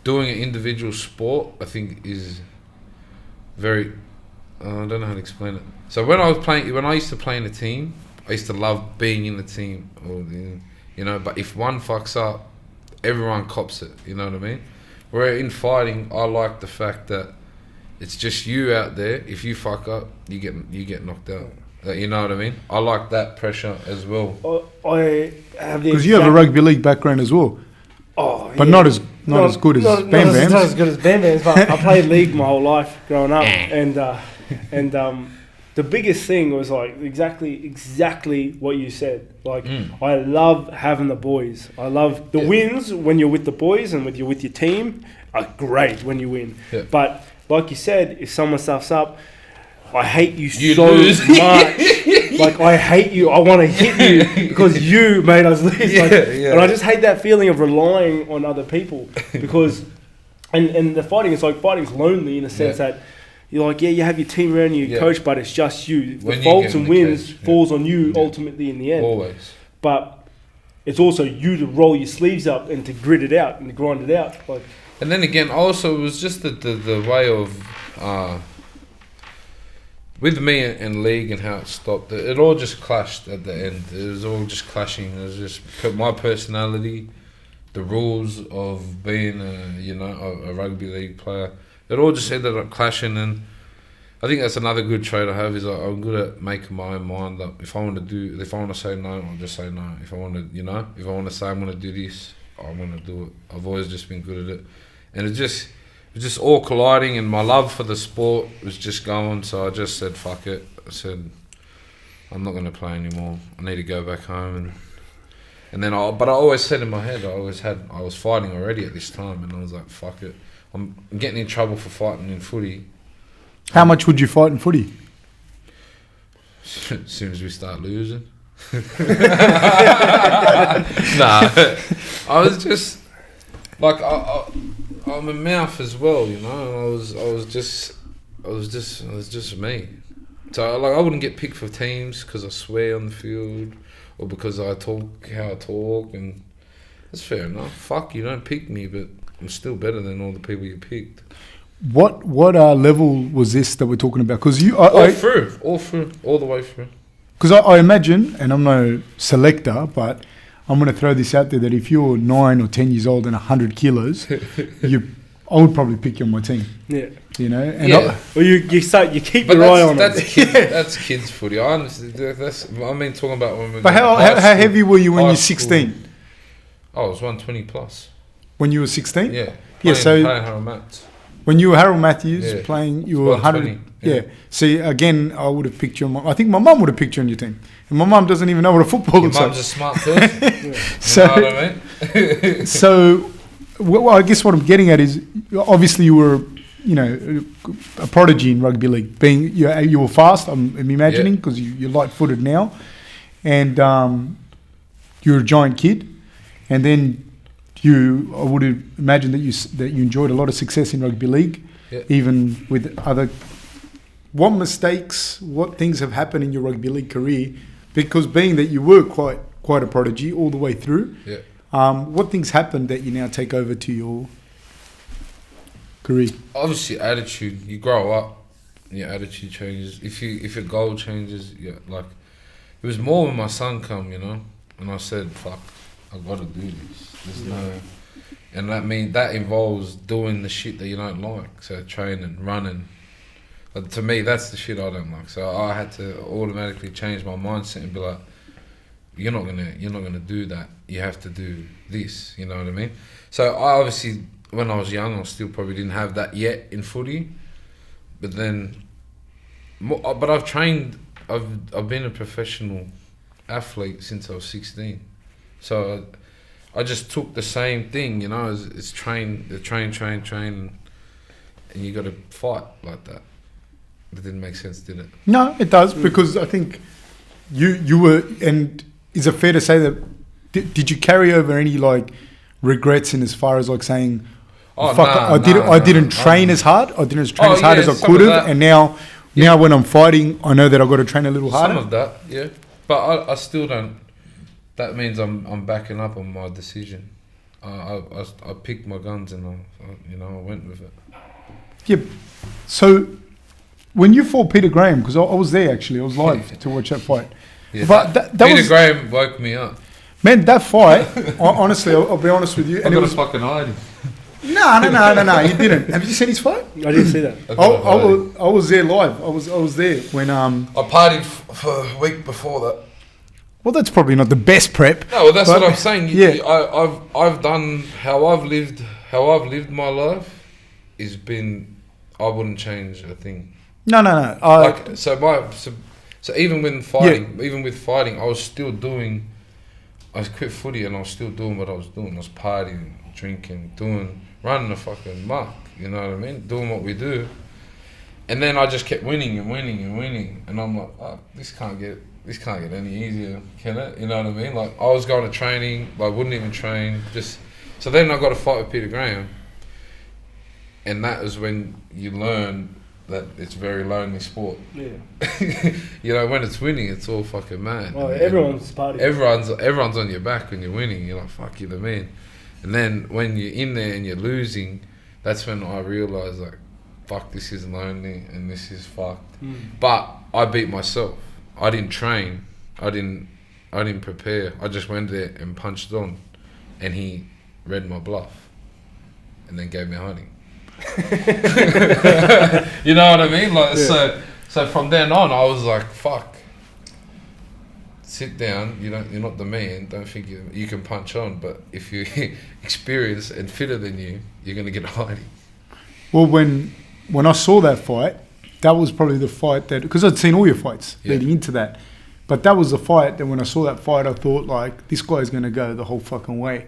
doing an individual sport. I think is very. I don't know how to explain it. So when I used to play in a team, I used to love being in the team, But if one fucks up, everyone cops it. You know what I mean? Where in fighting, I like the fact that it's just you out there. If you fuck up, you get knocked out. You know what I mean? I like that pressure as well. I have because you have a rugby league background as well. Oh, but not as good as Bam Bams. Not as good as Bam Bams, but I played league my whole life growing up, and the biggest thing was like exactly what you said. Like I love having the boys. I love the wins when you're with the boys and with your team are great when you win. Yeah. But like you said, if someone stuffs up, I hate you so much. Like I hate you. I want to hit you because you made us lose. And I just hate that feeling of relying on other people because, and the fighting's lonely in a sense that. You're like, you have your team around you, coach, but it's just you. The faults and wins falls on you ultimately in the end. Always. But it's also you to roll your sleeves up and to grit it out and to grind it out. Like. And then again, also, it was just the way of... with me and league and how it stopped, it all just clashed at the end. It was all just clashing. It was just my personality, the rules of being a rugby league player. It all just ended up clashing, and I think that's another good trait I have is I'm good at making my own mind up. If I want to say no, I'll just say no. If I want to say I'm going to do this, I'm going to do it. I've always just been good at it, and it was just all colliding, and my love for the sport was just going. So I just said fuck it. I said I'm not going to play anymore. I need to go back home, and then but I always said in my head I was fighting already at this time, and I was like fuck it. I'm getting in trouble for fighting in footy. How much would you fight in footy? As soon as we start losing. Nah, I was just like I'm a mouth as well, I was just me. So like I wouldn't get picked for teams because I swear on the field or because I talk how I talk, and that's fair enough. Fuck, you don't pick me, but I'm still better than all the people you picked. What level was this that we're talking about? Because all through, all the way through. Because I imagine, and I'm no selector, but I'm going to throw this out there that if you're 9 or 10 years old and 100 kilos, I would probably pick you on my team. Yeah. And you keep your eye on it. Kids, that's kids footy. I understand. Talking about when we. But how heavy were you when you're 16? I was 120 plus. When you were 16? Yeah. Playing Harold Matthews. When you were Harold Matthews playing, you were 100. Yeah. See, again, I would have picked you on I think my mum would have picked you on your team. And my mum doesn't even know what a football looks like. Your mum's a smart person. So, you know what I mean? So, I guess what I'm getting at is, obviously you were, a prodigy in rugby league. Being you were fast, I'm imagining, because you're light-footed now. And you're a giant kid. And then I would imagine that you enjoyed a lot of success in rugby league, even with other. What mistakes, what things have happened in your rugby league career? Because being that you were quite a prodigy all the way through, what things happened that you now take over to your career? Obviously, attitude. You grow up, your attitude changes. If your goal changes, like it was more when my son come, and I said, "Fuck, I got to do this." There's no, and that involves doing the shit that you don't like. So training, running. But to me, that's the shit I don't like. So I had to automatically change my mindset and be like, you're not gonna do that. You have to do this. You know what I mean? So I obviously, when I was young, I still probably didn't have that yet in footy. But then But I've trained. I've been a professional athlete since I was 16. So I just took the same thing, you know. It's train, and you got to fight like that. That didn't make sense, did it? No, it does, because I think you were, and is it fair to say that did you carry over any like regrets in as far as like saying, I didn't train as hard. I didn't train as hard as I could have, and now when I'm fighting, I know that I've got to train a little harder. Some of that, yeah, but I still don't. That means I'm backing up on my decision. I picked my guns and I went with it. Yeah. So when you fought Peter Graham, because I was there actually, I was live to watch that fight. Yeah, but that Peter Graham woke me up. Man, that fight, honestly, I'll be honest with you. I got a fucking hide him. No, you didn't. Have you seen his fight? I didn't see that. I was there live. I was there when I partied for a week before that. Well, that's probably not the best prep. No, well, that's what I'm saying. Yeah. I've done how I've lived my life. Has been, I wouldn't change a thing. No. So even with fighting, I was still doing. I quit footy and I was still doing what I was doing. I was partying, drinking, running the fucking muck. You know what I mean? Doing what we do. And then I just kept winning and winning and winning. And I'm like, oh, this can't get any easier, can it? You know what I mean? Like, I was going to training, like, wouldn't even train. So then I got a fight with Peter Graham. And that is when you learn that it's a very lonely sport. Yeah. You know, when it's winning, it's all fucking mad. Oh, everyone's partying. Everyone's on your back when you're winning. You're like, fuck, you're the man. And then when you're in there and you're losing, that's when I realised, like, fuck, this is lonely and this is fucked. But I beat myself. I didn't train. I didn't prepare. I just went there and punched on, and he read my bluff, and then gave me a hiding. You know what I mean? Like, yeah. So from then on, I was like, fuck. Sit down. You're not the man. Don't think you can punch on. But if you're experienced and fitter than you're gonna get a hiding. Well, when I saw that fight, that was probably the fight that, because I'd seen all your fights leading into that, but that was the fight that when I saw that fight, I thought, like, this guy's gonna go the whole fucking way.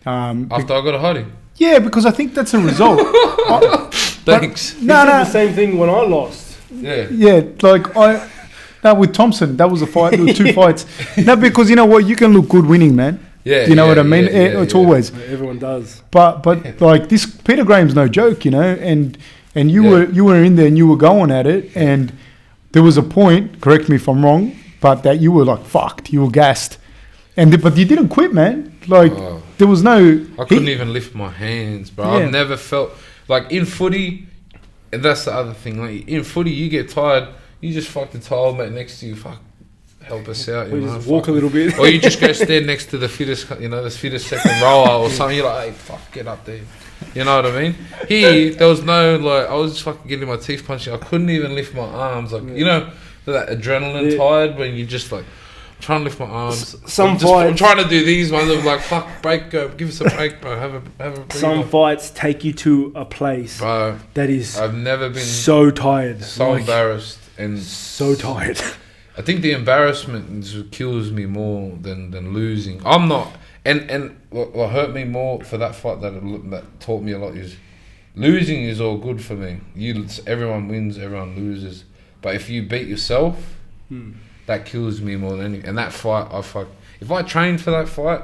After I got a hiding. Yeah, because I think that's a result. Thanks. No. The same thing when I lost. Yeah. Yeah, like with Thompson, that was a fight. There were two fights. No, because you know what, you can look good winning, man. Yeah. You know what I mean? It's always. Everyone does. But like this, Peter Graham's no joke, you know, and you were in there and you were going at it, and there was a point. Correct me if I'm wrong, but that you were like fucked. You were gassed, but you didn't quit, man. Like there was no. I couldn't even lift my hands, bro. Yeah. I've never felt like in footy, and that's the other thing. Like in footy, you get tired, you just fuck the tile mate next to you. Fuck, help us out. You just walk a little bit, or you just go stand next to the fittest, the fittest second rower or something. You're like, hey, fuck, get up there. You know what I mean? Here, there was no like. I was just fucking getting my teeth punched. I couldn't even lift my arms. Like that adrenaline tired when you just like. Trying to lift my arms. I'm trying to do these ones. I'm like, fuck, break, go, give us a break, bro. Have a breather. Some fights take you to a place, bro, that is. I've never been so tired, so embarrassed, and so tired. I think the embarrassment kills me more than losing. I'm not, and what hurt me more for that fight that taught me a lot is losing is all good for me. Everyone wins, everyone loses, but if you beat yourself. That kills me more than anything. And that fight, if I trained for that fight,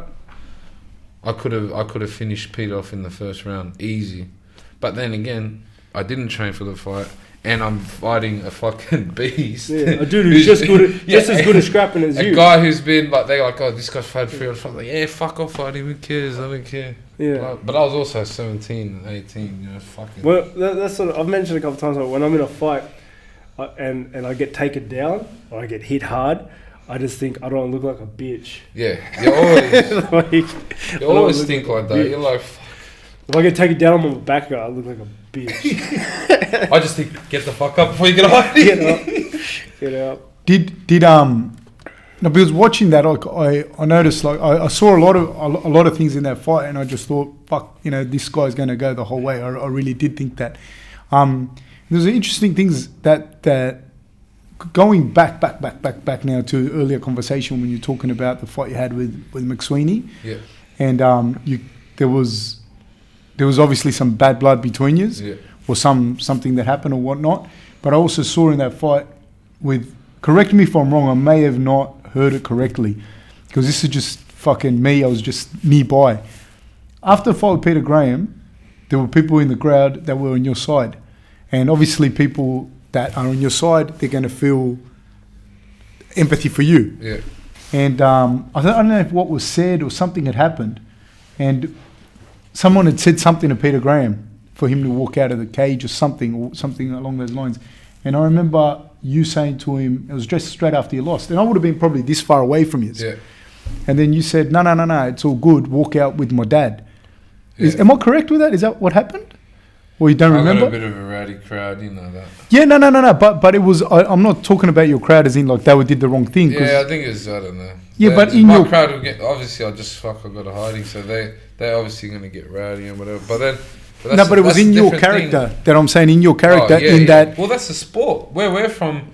I could have finished Peter off in the first round, easy. But then again, I didn't train for the fight, and I'm fighting a fucking beast. Yeah, a dude who's just as good at scrapping as you. A guy who's been like, they're like, oh, this guy's fought 3 rounds. Like, yeah, fuck off, fight him. Who cares? I don't care. Yeah. But I was also 17 and 18. Fucking. Well, that's what I've mentioned a couple of times. Like, when I'm in a fight. And I get taken down or I get hit hard, I just think I don't look like a bitch. Yeah, you always think like that. You're like, fuck. If I get taken down on my back, I look like a bitch. I just think, get the fuck up before you get off. Get up. Did because watching that, I noticed, like I saw a lot of things in that fight, and I just thought, fuck, this guy's going to go the whole way. I really did think that. There's interesting things that going back now to earlier conversation when you're talking about the fight you had with McSweeney. Yeah. And there was obviously some bad blood between you, Yeah. or something that happened or whatnot. But I also saw in that fight with, correct me if I'm wrong, I may have not heard it correctly, because this is just fucking me. I was just nearby. After the fight with Peter Graham, there were people in the crowd that were on your side, and obviously people that are on your side, they're going to feel empathy for you. Yeah. And I don't know if what was said or something had happened, and someone had said something to Peter Graham for him to walk out of the cage or something along those lines. And I remember you saying to him, it was just straight after you lost, and I would have been probably this far away from you. Yeah. And then you said, no, it's all good, walk out with my dad. Yeah. Am I correct with that? Is that what happened? Or you don't remember? I got a bit of a rowdy crowd, you know that. Yeah, no. But it was, I'm not talking about your crowd as in like they did the wrong thing. Yeah, I think it's, I don't know. Yeah, but in my your crowd will get, obviously I got a hiding, so they're obviously going to get rowdy and whatever. But it was in your character that I'm saying, in your character, that. Well, that's the sport. Where we're from,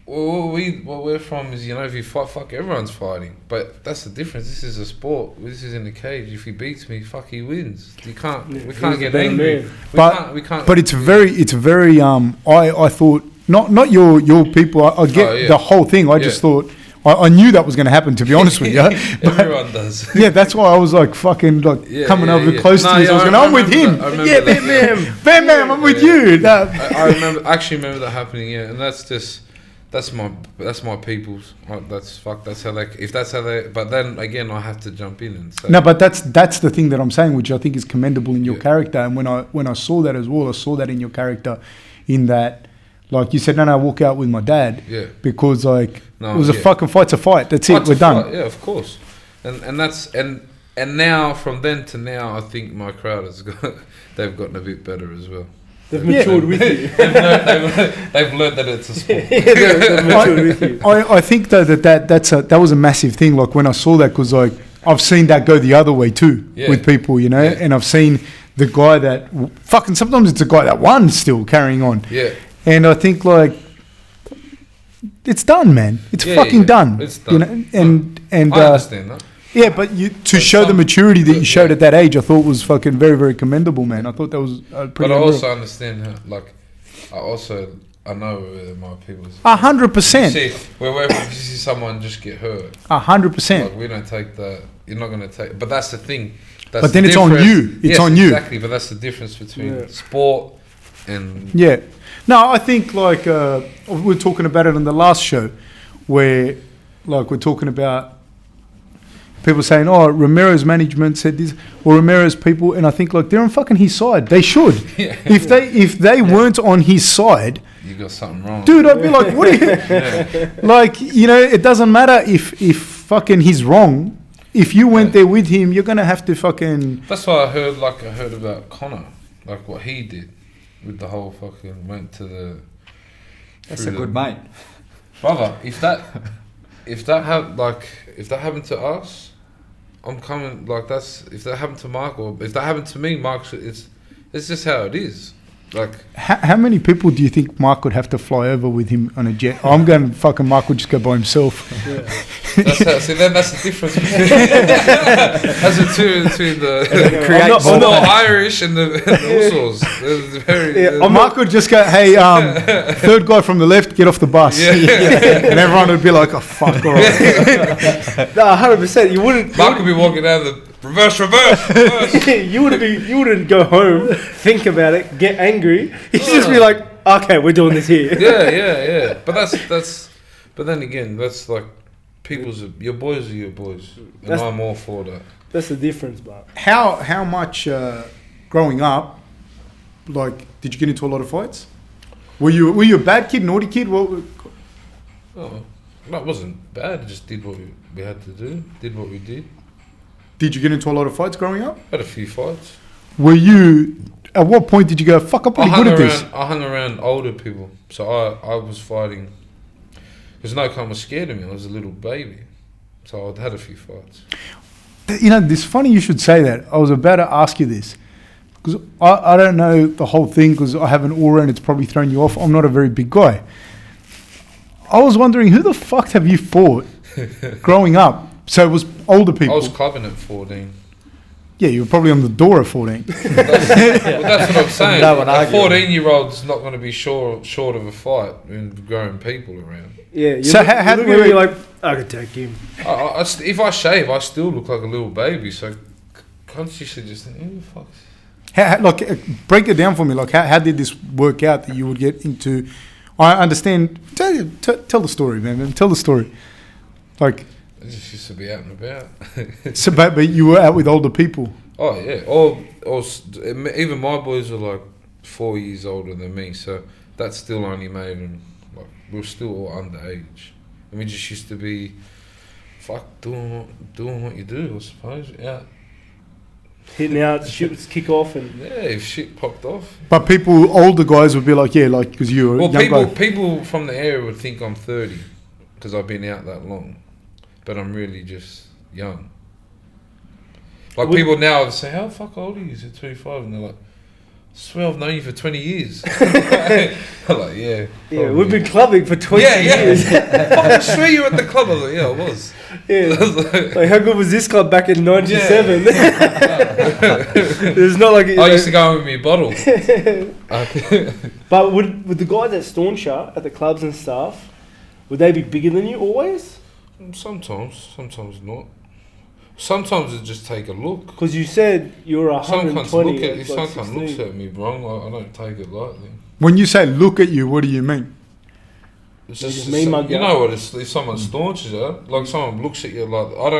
what we're from is, you know, if you fight, fuck, everyone's fighting. But that's the difference. This is a sport. This is in the cage. If he beats me, fuck, he wins. You can't. Yeah, we can't get angry. We can't. But it's very. I thought not your people. I get the whole thing. I just thought. I knew that was going to happen, to be honest with you. Everyone does. Yeah, that's why I was like fucking coming over close to you. So I was going, I'm with him. Bam, bam, I'm with you. I actually remember that happening. Yeah, and that's my people's. That's how they. If that's how they. But then again, I have to jump in and say. No, but that's the thing that I'm saying, which I think is commendable in your character. And when I saw that as well, I saw that in your character, in that. Like you said, no, walk out with my dad. Yeah. Because it was a fucking fight's a fight. That's it. We're done. Yeah, of course. And that's and now from then to now, I think my crowd they've gotten a bit better as well. They've matured with you. They've learned that it's a sport. They've matured with you. I think though that was a massive thing. Like when I saw that, because like I've seen that go the other way too with people, you know, and I've seen the guy that fucking sometimes it's a guy that won still carrying on. Yeah. And I think like it's done, man. It's fucking done. It's done. You know, and I understand that. Yeah, but to show the maturity that you showed at that age, I thought was fucking very, very commendable, man. I thought that was pretty. But I also understand how, like, I know where my people. 100%. See, wherever you see someone just get hurt. 100%. Like, we don't take that. You're not going to take. But that's the thing. But then it's on you. It's on you. Exactly. But that's the difference between sport and. Yeah. No, I think like we were talking about it on the last show, where like we're talking about people saying, "Oh, Romero's management said this," or Romero's people, and I think like they're on fucking his side. They should. If they weren't on his side, you got something wrong, dude. I'd be like, "What are you?" Like, you know, it doesn't matter if fucking he's wrong. If you went there with him, you're gonna have to fucking. That's why I heard about Connor, like what he did. With the whole fucking went to the. That's a good mate, brother. If that happened to us, I'm coming. Like if that happened to Mark, or if that happened to me, Mark, it's just how it is. Like how many people do you think Mark would have to fly over with him on a jet? I'm going fucking Mark would just go by himself. Yeah. That's the difference between the Irish and the Usos. Mark would just go, hey, third guy from the left, get off the bus. And everyone would be like, oh, fuck, all right. No, 100%. You wouldn't. Mark would be walking out of the reverse. You wouldn't go home, think about it, get angry. You'd just be like, okay, we're doing this here. Yeah. But that's. But then again, that's like your boys are your boys, and I'm all for that. That's the difference, but how much growing up, like, did you get into a lot of fights? Were you a bad kid, naughty kid? What? Oh, no, it wasn't bad. I just did what we had to do. Did what we did. Did you get into a lot of fights growing up? Had a few fights. Were you? At what point did you go, fuck, I'm pretty good at this? I hung around older people, so I was fighting. Because no one was scared of me. I was a little baby, so I'd had a few fights. You know, it's funny you should say that. I was about to ask you this because I don't know the whole thing because I have an aura and it's probably thrown you off. I'm not a very big guy. I was wondering, who the fuck have you fought growing up? So it was older I people. was clubbing at 14. Yeah, you were probably on the door at 14. That's what I'm saying. No one A arguing. 14-year-old's not going to be short of a fight when growing people around. Yeah. So how look do at me you- like, I could take him. If I shave, I still look like a little baby. So consciously just think, who the fuck's... Break it down for me. Like, how did this work out that you would get into? I understand. Tell the story, man. Tell the story. Like, I just used to be out and about. so, but you were out with older people. Oh yeah, even my boys are like 4 years older than me, so that still only made them like we were still all underage, and we just used to be, doing what you do, I suppose. Yeah, Hitting out, shit would kick off, and yeah. If shit popped off, But older guys would be like, yeah, like because you were well, young guy. people from the area would think I'm 30 because I've been out that long, but I'm really just young. Like people now say, how fuck old are you? You're 25, and they're like, I swear I've known you for 20 years. I'm like, yeah. yeah, we've been clubbing for 20 years. I swear you were at the club. I was like, yeah, I was. Yeah. Like, how good was this club back in '97? It's not like I used to go with me bottle. But would the guys at Stauncher at the clubs and stuff, would they be bigger than you always? Sometimes not. Sometimes it just take a look. Because you said you were Some 120. cunts like looks 16. at me wrong. I don't take it lightly. When you say look at you, what do you mean? It's They just, just mean mug you you know what? It's if someone staunches it, like someone looks at you like I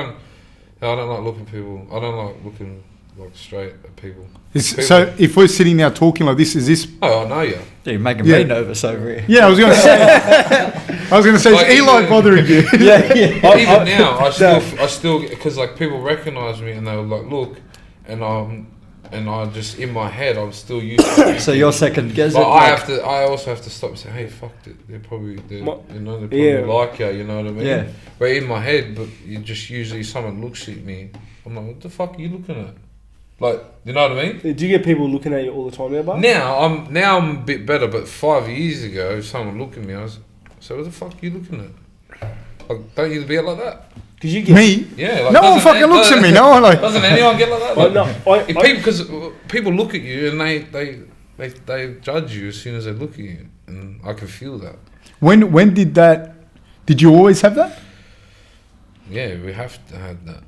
don't like looking people. I don't like looking like straight at people. So if we're sitting now talking like this, is this? Oh, I know you. Yeah, you're making Yeah. me nervous over here. Yeah, I was gonna say. Like, is Eli bothering you? Yeah. Even now, I still, because like people recognise me and they were like, look, and I just in my head I'm still used to it. So you're second guessing. But I also have to stop and say, hey, fuck it. They probably like you. You know what I mean? Yeah. But in my head, but you just usually someone looks at me. I'm like, what the fuck are you looking at? Like, you know what I mean? Do you get people looking at you all the time there, bud? Now I'm a bit better, but 5 years ago, if someone looked at me, I so what the fuck are you looking at? Like, don't you be like that? Because you get Me? Yeah. Like, No one fucking looks at me. No one like. Doesn't anyone get like that? Well, Like, no, because people look at you and they judge you as soon as they look at you, and I can feel that. When did that? Did you always have that? Yeah, we have to have that.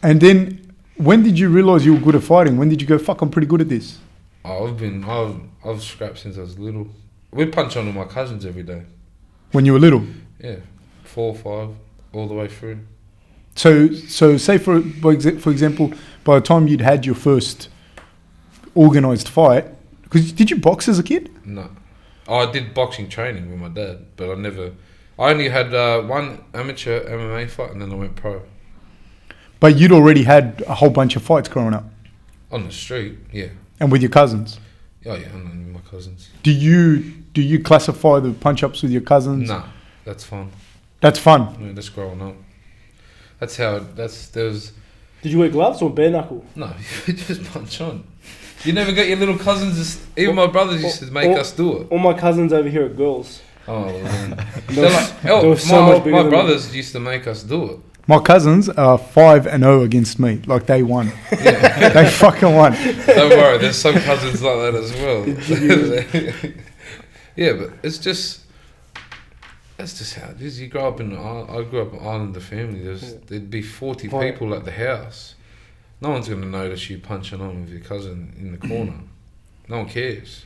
And then when did you realise you were good at fighting? When did you go, fuck, I'm pretty good at this? I've scrapped since I was little. We punch on my cousins every day. When you were little? Yeah, 4 or 5, all the way through. So say for example, by the time you'd had your first organised fight, because did you box as a kid? No. I did boxing training with my dad, but I only had one amateur MMA fight and then I went pro. But you'd already had a whole bunch of fights growing up. On the street, yeah. And with your cousins. Oh yeah, and then with my cousins. Do you classify the punch-ups with your cousins? No, that's fun. That's fun. I mean, that's growing up. That's how, Did you wear gloves or bare knuckle? No, you just punch on. You never got your little cousins, even my brothers used to make us do it. All my cousins over here are girls. Oh, man. They were so much bigger my than brothers used to make us do it. My cousins are 5-0 against me. Like, they won. Yeah. They fucking won. Don't worry, there's some cousins like that as well. Yeah, but that's just how it is. You grow up I grew up in an Islander family. There'd be 40 people at the house. No one's going to notice you punching on with your cousin in the corner. No one cares.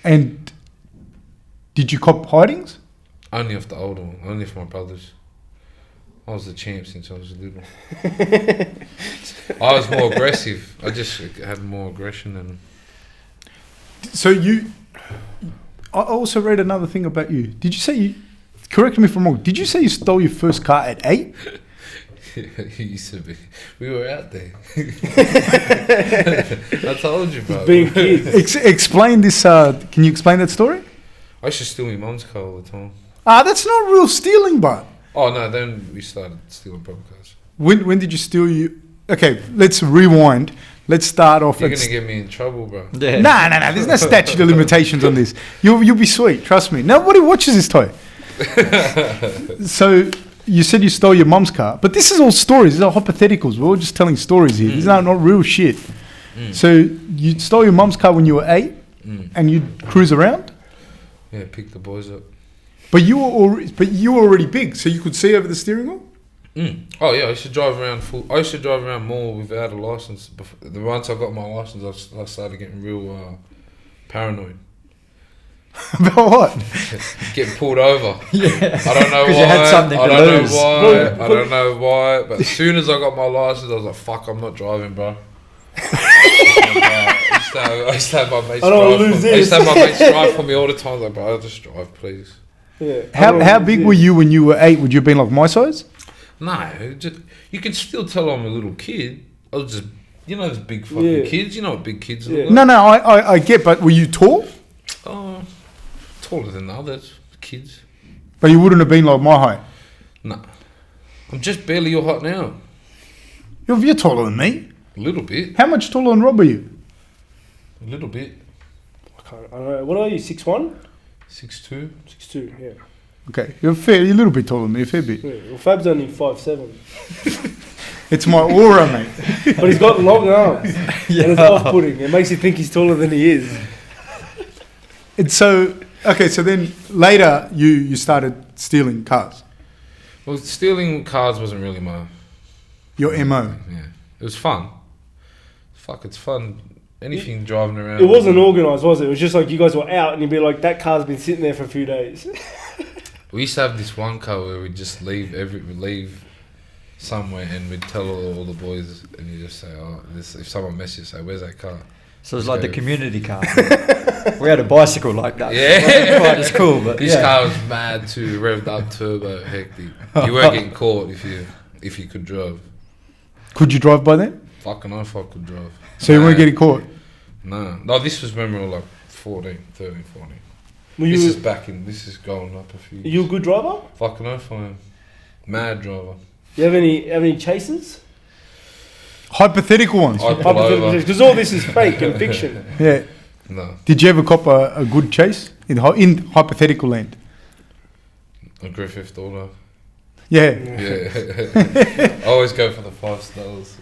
And did you cop hidings? Only off the older one. Only for my brothers. I was the champ since I was little. I was more aggressive. I just had more aggression than... So I also read another thing about you. Did you say correct me if I'm wrong, did you say you stole your first car at 8? It used to be. We were out there. I told you, bro. Being kids. Explain this. Can you explain that story? I used to steal my mum's car all the time. That's not real stealing, but. Oh, no, then we started stealing proper cars. When did you steal you? Okay, let's rewind. Let's start off. You're going to get me in trouble, bro. Yeah. No. There's no statute of limitations on this. You'll be sweet. Trust me. Nobody watches this toy. So you said you stole your mum's car, but this is all stories. These are hypotheticals. We're all just telling stories here. These are not real shit. So you stole your mum's car when you were 8, and you'd cruise around. Yeah, pick the boys up. But you were already big, so you could see over the steering wheel. Oh yeah, I used to drive around more without a license. Once I got my license, I started getting real paranoid. About what? Getting pulled over. Yeah. I don't know why. You had something to lose. I don't know why. But as soon as I got my license, I was like, "Fuck, I'm not driving, bro." I used to have my mates drive for me all the time. Like, bro, I'll just drive, please. Yeah. How big were you when you were 8? Would you have been like my size? No, you can still tell I'm a little kid. I was just, those big fucking kids. You know what big kids are like? No, I get. But were you tall? Taller than the others, kids. But you wouldn't have been like my height. No, I'm just barely your height now. You're taller than me. A little bit. How much taller than Rob are you? A little bit. I don't know. What are you? 6'1"? 6'2". 6'2", yeah. Okay, you're a little bit taller than me, a fair bit. Yeah. Well, Fab's only 5'7". It's my aura, mate. But he's got long arms. And it's off-putting. It makes you think he's taller than he is. And so, okay, so then later you started stealing cars. Well, stealing cars wasn't really Your MO. Yeah, it was fun. Fuck, it's fun. Anything driving around. It wasn't organised, was it? It was just like you guys were out and you'd be like, that car's been sitting there for a few days. We used to have this one car where we'd just leave somewhere and we'd tell all the boys and you just say, if someone messes you, say, where's that car? So it's like the community car. We had a bicycle like that. Yeah. It wasn't quite as cool, but this car was mad too, revved up, turbo, hectic. You weren't getting caught if you could drive. Could you drive by then? Fucking if I could drive. So you weren't getting caught? No, this was when we were like 13, 14. This is going up a few years. Are you a good driver? Fucking oath I am. Mad driver. You have any chases? Hypothetical ones. Because all this is fake and fiction. Yeah. No. Did you ever cop a good chase in hypothetical land? A Griffith daughter. Yeah. Yeah. I always go for the 5 stars.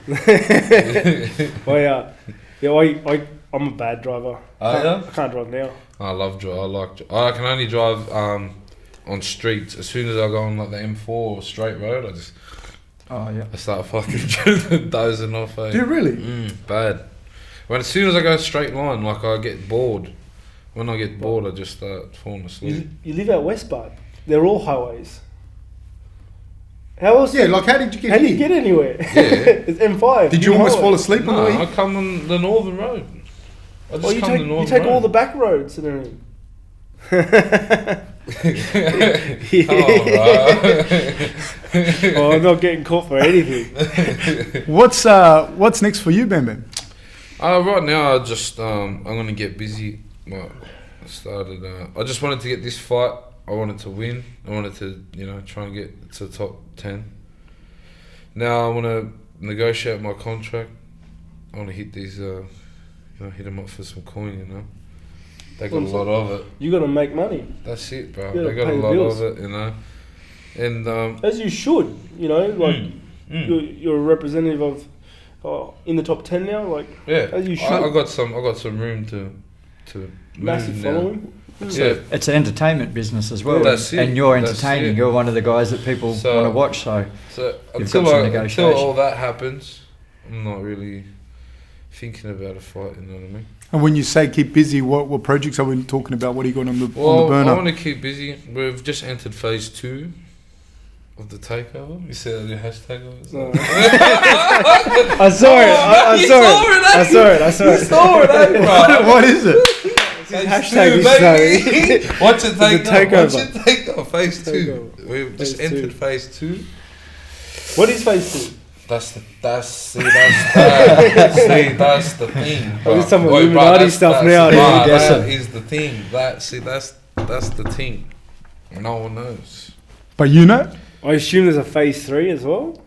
I'm a bad driver. Yeah? I can't drive now. I love drive. I can only drive on streets. As soon as I go on like the M4 or straight road, I start fucking dozing off. Do you really? Bad. As soon as I go straight line, like I get bored. When I get bored, I just start falling asleep. You live out west, bud. They're all highways. How else? Yeah, like how did you get How do here? you get anywhere? Yeah. It's M5. Did you almost fall asleep on the way? I come on the northern road. You take all the back roads and everything. I'm not getting caught for anything. What's next for you, Bam Bam? Right now, I'm gonna get busy. I just wanted to get this fight. I wanted to win. I wanted to, try and get to the top 10. Now I want to negotiate my contract. I want to hit these, hit them up for some coin, They got a lot of it. You got to make money. That's it, bro. They got a lot of it, And as you should, you're a representative of in the top 10 now, like as you should. I got some room to massive move following. Yeah. It's an entertainment business as well. Yeah, that's it. And you're entertaining. You're one of the guys that people want to watch. So until all that happens, I'm not really thinking about a fight. You know what I mean? And when you say keep busy, what projects are we talking about? What are you got on the burner? I want to keep busy. We've just entered phase 2 of the takeover. You said the hashtag of it. No. I saw it. I saw it, bro. What is it? Hashtag is What's it takeover? What's it takeover? Phase 2. We've just entered phase 2. What is phase 2? That's the thing. There's some Illuminati stuff now. That is the thing. That's the thing. No one knows. But you know? I assume there's a phase 3 as well.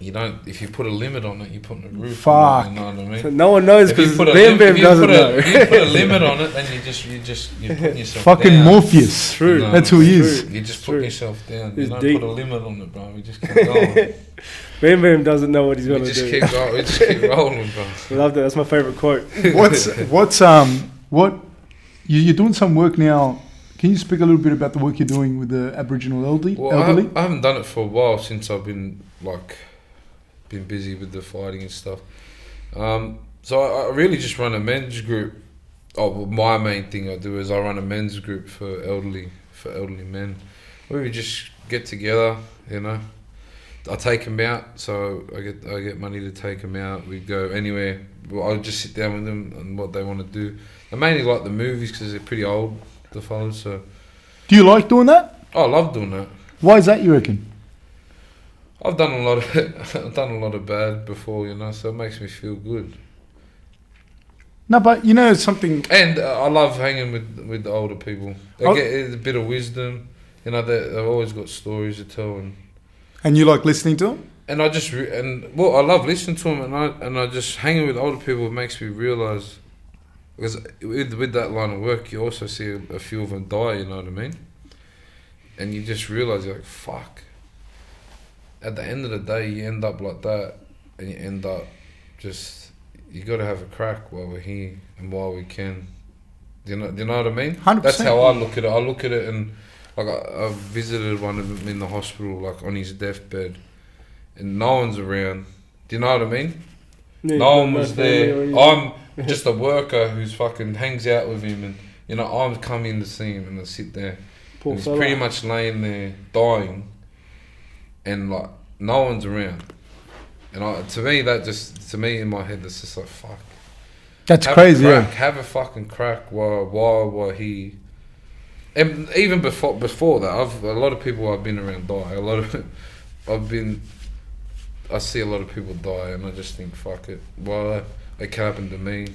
you don't. If you put a limit on it, you're putting a roof. Fuck. On it, you know what I mean? So no one knows If you because put a Bam lim- Bam if you doesn't put a- know. If you put a limit on it, then you're putting yourself Fucking down. Morpheus. True. No, That's who he is. True. You're just True. putting yourself down. You It's don't deep. put a limit on it, bro. We just keep going. Bam Bam doesn't know what he's we gonna just do. keep going. We just keep rolling, bro. I love that. That's my favorite quote. What you're doing some work now. Can you speak a little bit about the work you're doing with the Aboriginal elderly? Well, I haven't done it for a while since I've been busy with the fighting and stuff. So I really just run a men's group. Oh, well, my main thing I do is I run a men's group for elderly men. Where we just get together, you know. I take them out, so I get money to take them out. We go anywhere. Well, I just sit down with them and what they want to do. I mainly like the movies because they're pretty old, the fellas. So Do you like doing that? I love doing that. Why is that, you reckon? I've done a lot of bad before, you know, so it makes me feel good. No, but you know something. And I love hanging with the older people. They Oh. get a bit of wisdom, you know. They've always got stories to tell, And you like listening to them? and I just I love listening to them, and I just hanging with older people makes me realise, because with that line of work, you also see a few of them die. You know what I mean? And you just realise you're like, fuck. At the end of the day, you end up like that, and you end up just, you got to have a crack while we're here and while we can. Do you know what I mean? 100%. That's how I look at it. I look at it, and like I visited one of them in the hospital, like on his deathbed, and no one's around. Do you know what I mean? Yeah, No one was there. family I'm just a worker who's fucking hangs out with him, and you know I'm coming to see him, and I sit there. Poor And he's fella. pretty much laying there dying, and like no one's around. And to me in my head, that's just like fuck. That's Have crazy, a crack, yeah. Have a fucking crack while he. And even before that, a lot of people I've been around die. I see a lot of people die, and I just think fuck it. Well, it can happen to me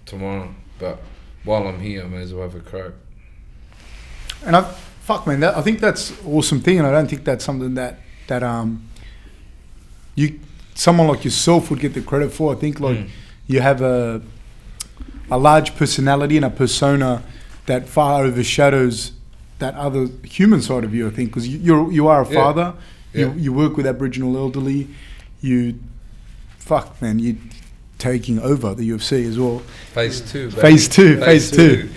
tomorrow, but while I'm here, I may as well have a crack. And I think that's an awesome thing, and I don't think that's something that someone like yourself would get the credit for. I think you have a large personality and a persona that far overshadows that other human side of you. I think because you are a father, Yeah. you work with Aboriginal elderly, you're taking over the UFC as well. Phase 2, baby. Phase two.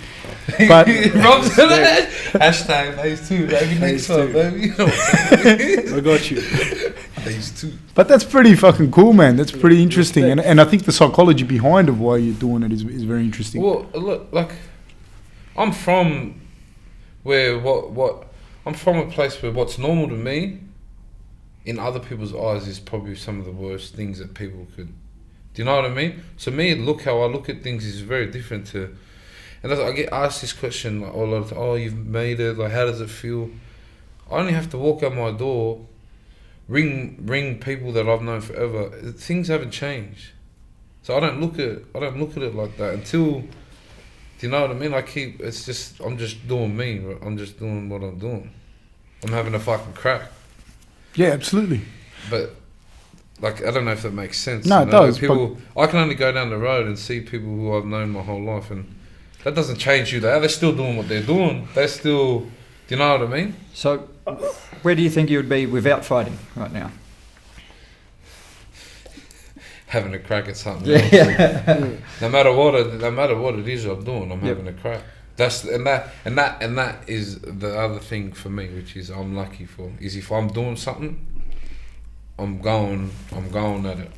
But Rob's on that. Hashtag phase 2, baby. Next Phase one, 2. baby. You know what I'm saying? I got you. Phase 2. But that's pretty fucking cool, man. That's pretty interesting, and I think the psychology behind of why you're doing it is very interesting. Well, look, like, I'm from where I'm from a place where what's normal to me, in other people's eyes, is probably some of the worst things that people could. Do you know what I mean? So how I look at things is very different to. And I get asked this question like, all of the time, oh, you've made it, like, how does it feel? I only have to walk out my door, ring people that I've known forever. Things haven't changed. So I don't look at it like that until, do you know what I mean? I'm just doing me, I'm just doing what I'm doing. I'm having a fucking crack. Yeah, absolutely. But, like, I don't know if that makes sense. No, you it know? does, People, I can only go down the road and see people who I've known my whole life, and that doesn't change who they are. They're still doing what they're doing. They're still, do you know what I mean? So, where do you think you would be without fighting right now? Having a crack at something Yeah. else. No matter what it is I'm doing, I'm having a crack. And that is the other thing for me, which is I'm lucky for, is if I'm doing something, I'm going at it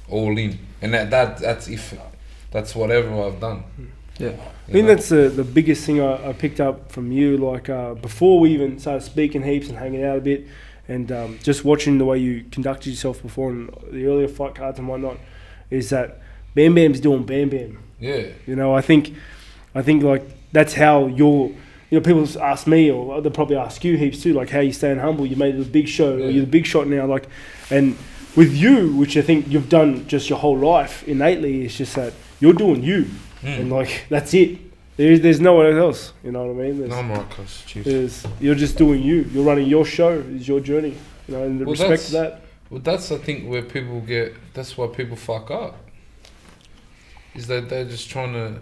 all in, and that's whatever I've done. Yeah. I think that's the biggest thing I picked up from you, like before we even started speaking heaps and hanging out a bit, and just watching the way you conducted yourself before in the earlier fight cards and whatnot, is that Bam Bam's doing Bam Bam. Yeah. You know, I think like that's how people ask me, or they'll probably ask you heaps too, like how you staying humble. You made it a big show, or you're the big shot now, like, and with you, which I think you've done just your whole life innately, it's just that you're doing you. And like that's it. There's no one else. You know what I mean? No, I'm right, cuz. You're just doing you. You're running your show. It's your journey. You know, and Well, respect to that. Well, that's I think where people get. That's why people fuck up. Is that they're just trying to.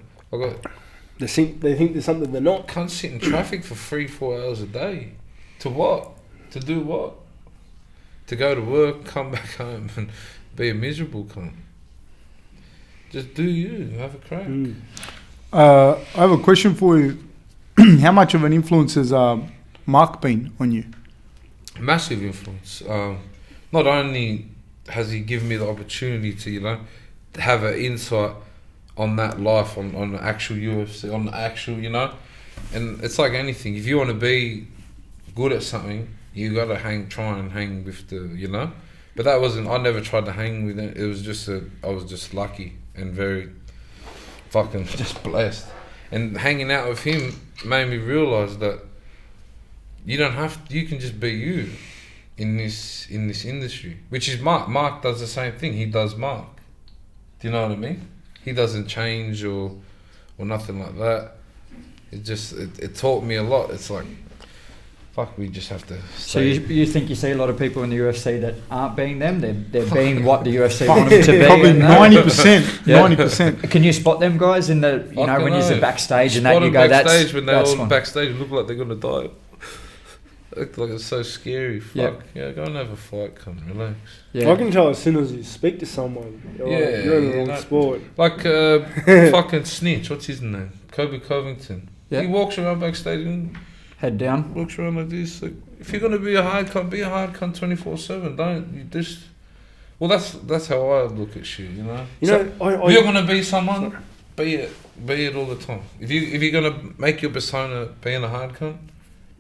They think there's something they're not. Can't sit in traffic for 3-4 hours a day. To what? To do what? To go to work, come back home, and be a miserable cunt. Just do you. Have a crack. I have a question for you. How much of an influence has Mark been on you? Massive influence. Not only has he given me the opportunity to, have an insight on that life, on the actual UFC, on the actual, and it's like anything. If you want to be good at something, you got to try and hang with the, But that wasn't, I never tried to hang with it. It was just I was just lucky and very fucking just blessed. And hanging out with him made me realise that you can just be you in this industry, which is Mark. Mark does the same thing. He does Mark. Do you know what I mean? He doesn't change or nothing like that. It just it taught me a lot. It's like, fuck, we just have to stay. So you think you see a lot of people in the UFC that aren't being them? They're being what the UFC want them to be. Probably 90%. 90%. Can you spot them guys in the when you're backstage and that you go backstage when they're all one. backstage look like they're gonna die. Like it's so scary. Fuck. Yeah, go and have a fight. Come relax. Yeah. I can tell as soon as you speak to someone. You're in the wrong sport. Like fucking snitch. What's his name? Kobe Covington. Yeah. He walks around backstage and head down. Walks around like this. Like, if you're gonna be a hard cunt, be a hard cunt 24/7. Don't you just. Well, that's how I look at shit. If you're gonna be someone, be it all the time. If you're gonna make your persona being a hard cunt.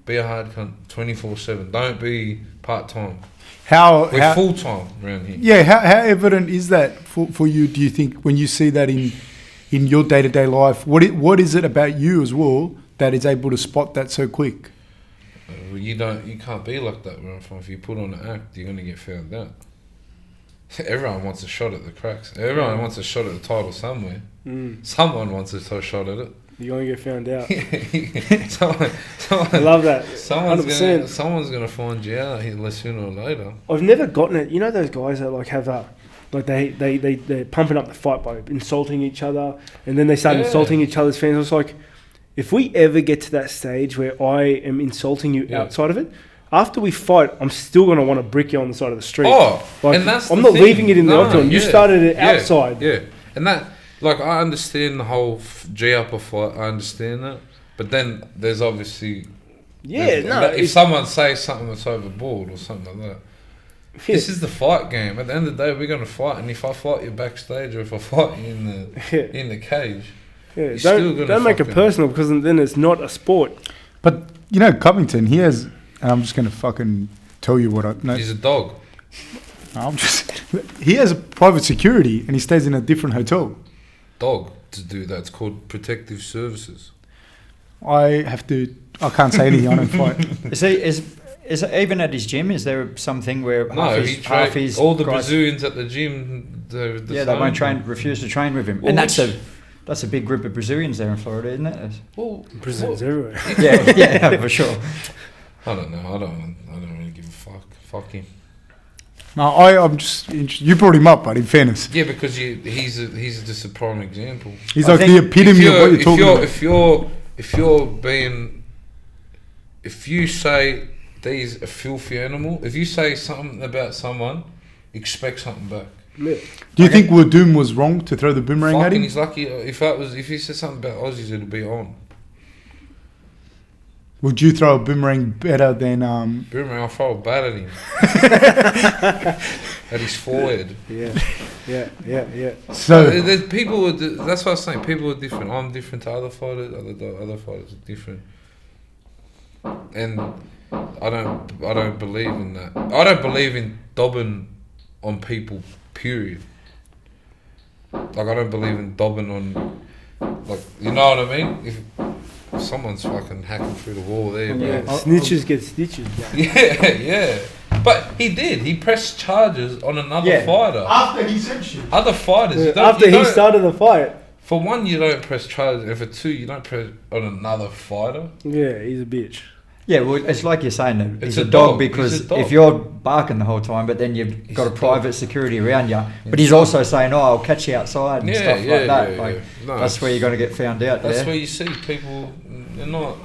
Be a hard cunt 24/7. Don't be part time. We're full time around here. Yeah, how evident is that for you? Do you think when you see that in your day-to-day life? What is it about you as well that is able to spot that so quick? You can't be like that where I'm from. If you put on an act, you're gonna get found out. Everyone wants a shot at the cracks. Everyone wants a shot at the title somewhere. Someone wants a shot at it. You're going to get found out. someone, I love that. Someone's going to find you out sooner or later. I've never gotten it. You know those guys that have they're pumping up the fight by insulting each other, and then they start insulting each other's fans. It's like, if we ever get to that stage where I am insulting you outside of it, after we fight, I'm still going to want to brick you on the side of the street. And that's I'm not leaving it in the octagon. You started it outside. Yeah, and that... Like, I understand the whole G-upper fight, I understand that. But then there's obviously... if someone says something that's overboard or something like that. Yeah. This is the fight game. At the end of the day, we're going to fight. And if I fight you backstage or if I fight you in the cage, you're still going to... Don't make it personal because then it's not a sport. But, Covington, he has... And I'm just going to fucking tell you what I... No, he's a dog. He has private security and he stays in a different hotel. Dog to do that. It's called protective services. I can't say anything. I don't fight. Is even at his gym? Is there something where half his all the Brazilians at the gym? They won't refuse to train with him, and that's a big group of Brazilians there in Florida, isn't it? Well, Brazilians everywhere. yeah, for sure. I don't know. I don't really give a fuck. Fuck him. No, I'm just interested. You brought him up, but in fairness. Yeah, because he's just a prime example. He's like the epitome of what you're talking about. If you say he's a filthy animal, if you say something about someone, expect something back. Yeah. Do you think Werdum was wrong to throw the boomerang at him? He's lucky. If he said something about Aussies, it'll be on. Would you throw a boomerang better than... Boomerang, I'll throw a bat at him. At his forehead. Yeah. So there's people. That's what I was saying. People are different. I'm different to other fighters. Other fighters are different. And I don't believe in that. I don't believe in dobbing on people, period. Like, I don't believe in dobbing on... Like, you know what I mean? If someone's fucking hacking through the wall there, snitches get stitches. Yeah. But he did. He pressed charges on another fighter. After he said shit. Other fighters. After he started the fight. For one, you don't press charges. And for two, you don't press on another fighter. Yeah, he's a bitch. Yeah, well, it's like you're saying, It's he's a a dog dog. because He's a dog. if you're barking the whole time, but then you've got a a private dog. security around you, but he's also saying, "Oh, I'll catch you outside" and stuff like that. Like No, that's where you're going to get found out. That's there. where you see people. They're not,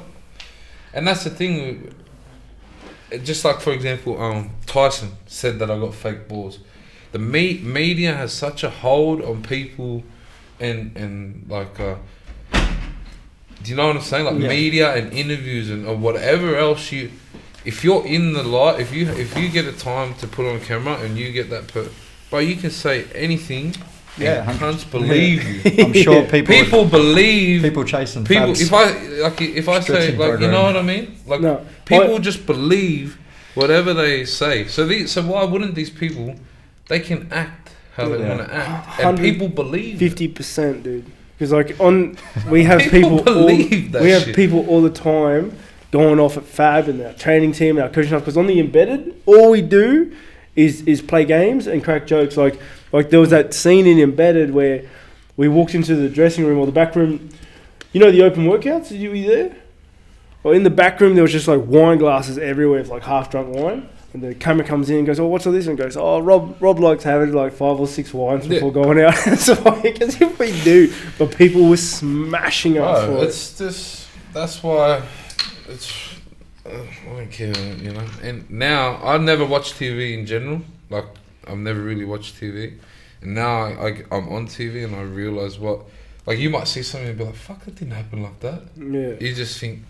and that's the thing. Just like, for example, Tyson said that I got fake balls. The media has such a hold on people, and like, do you know what I'm saying? Like media and interviews and or whatever else you. If you're in the light, if you get a time to put on camera and you get that, bro, you can say anything. Yeah, cunts believe you. I'm sure people believe people chasing people. fabs. If I say Stretching like, you know what I mean? Like people just believe whatever they say. So why wouldn't these people? They can act how they want to act, and people believe 50%, dude. Because like we have people believe that we have shit. people all the time going off at Fab and our training team and our coaching staff. Because on the embedded, all we do is play games and crack jokes. Like there was that scene in Embedded where we walked into the dressing room or the back room. You know the open workouts? Were you there? Well, in the back room there was just like wine glasses everywhere with like half drunk wine. And the camera comes in and goes, "Oh, what's all this?" And goes, "Oh, Rob likes having like 5 or 6 wines before going out." So like, as if we do, but people were smashing us for it's just that's why it's I don't care, you know. And now I never watch TV in general. Like I've never really watched TV, and now I'm on TV and I realize what. Like you might see something and be like, "Fuck, that didn't happen like that." Yeah. You just think.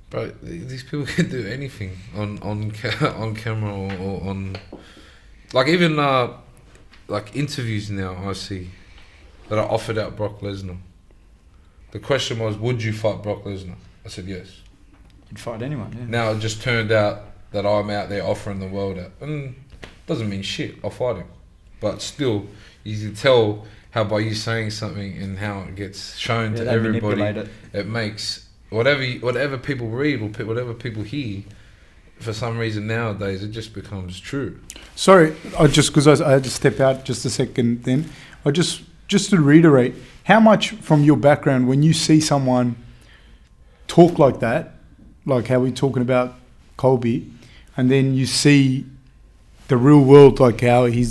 Bro, these people can do anything on camera or on, like even like interviews now I see that are offered out Brock Lesnar. The question was, would you fight Brock Lesnar? I said yes. You'd fight anyone. Yeah. Now it just turned out that I'm out there offering the world out, and doesn't mean shit. I'll fight him, but still, you can tell how by you saying something and how it gets shown to everybody, it makes. Whatever people read or whatever people hear, for some reason nowadays it just becomes true. Sorry, because I had to step out just a second. Then I just to reiterate, how much from your background when you see someone talk like that, like how we're talking about Colby, and then you see the real world, like how he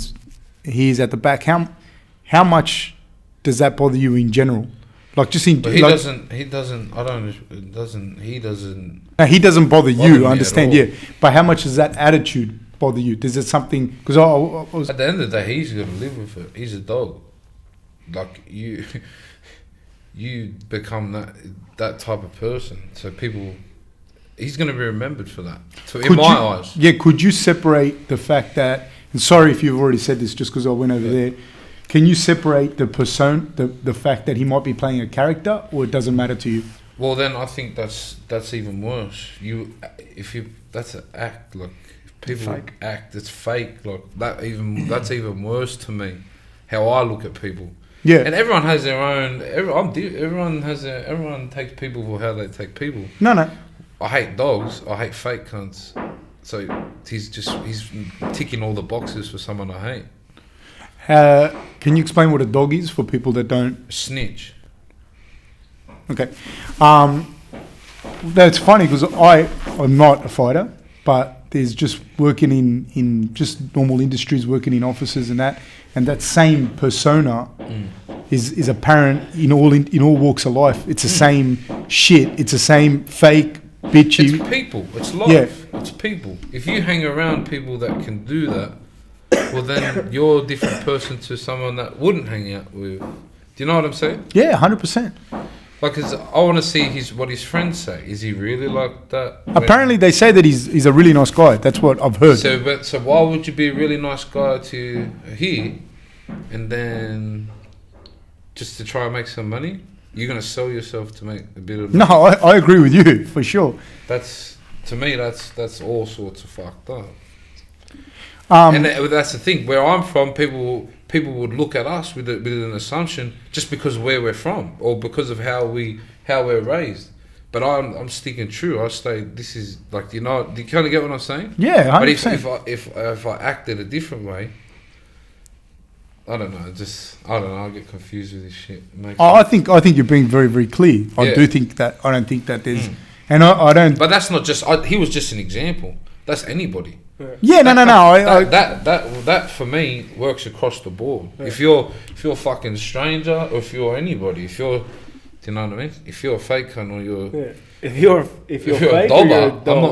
is at the back. How much does that bother you in general? Like just in, but he like, doesn't. He doesn't bother you. me I understand, at all. yeah. But how much does that attitude bother you? Does it something? Because I was At the end of the day, he's gonna live with it. He's a dog. Like you become that type of person. So he's gonna be remembered for that. So in my eyes, yeah. Could you separate the fact that? And sorry if you've already said this, just because I went over there. Can you separate the persona, the fact that he might be playing a character, or it doesn't matter to you? Well, then I think that's even worse. That's an act. Like if people Fake. act, it's fake. Like that's even worse to me. How I look at people. Yeah. And everyone has their own. Everyone takes people for how they take people. No. I hate dogs. I hate fake cunts. So he's ticking all the boxes for someone I hate. Can you explain what a dog is for people that don't? Snitch. Okay. That's funny because I'm not a fighter, but there's just working in just normal industries, working in offices and that same persona is apparent in all walks of life. It's the same shit. It's the same fake bitchy. It's people. It's life. Yeah. It's people. If you hang around people that can do that, well then you're a different person to someone that wouldn't hang out with. Do you know what I'm saying? Yeah, 100%. Like, 'cause I want to see what his friends say. Is he really like that? Apparently, they say that he's a really nice guy. That's what I've heard. So why would you be a really nice guy to hear, and then just to try and make some money? You're gonna sell yourself to make a bit of money. No, I agree with you for sure. That's all sorts of fucked up. And that's the thing. Where I'm from, people would look at us with an assumption just because of where we're from or because of how we're raised. But I'm sticking true. I stay. This is like, do you kind of get what I'm saying? Yeah, 100%. But if I acted a different way, I don't know. I get confused with this shit. I think you're being very, very clear. I don't think that And I don't. But that's not just. He was just an example. That's anybody. Yeah, no. That for me works across the board. Yeah. If you're a fucking stranger, or if you're anybody, do you know what I mean? If you're a fake cunt or you're. Yeah. If you're If you're fake a or dobber, you're a dog. I'm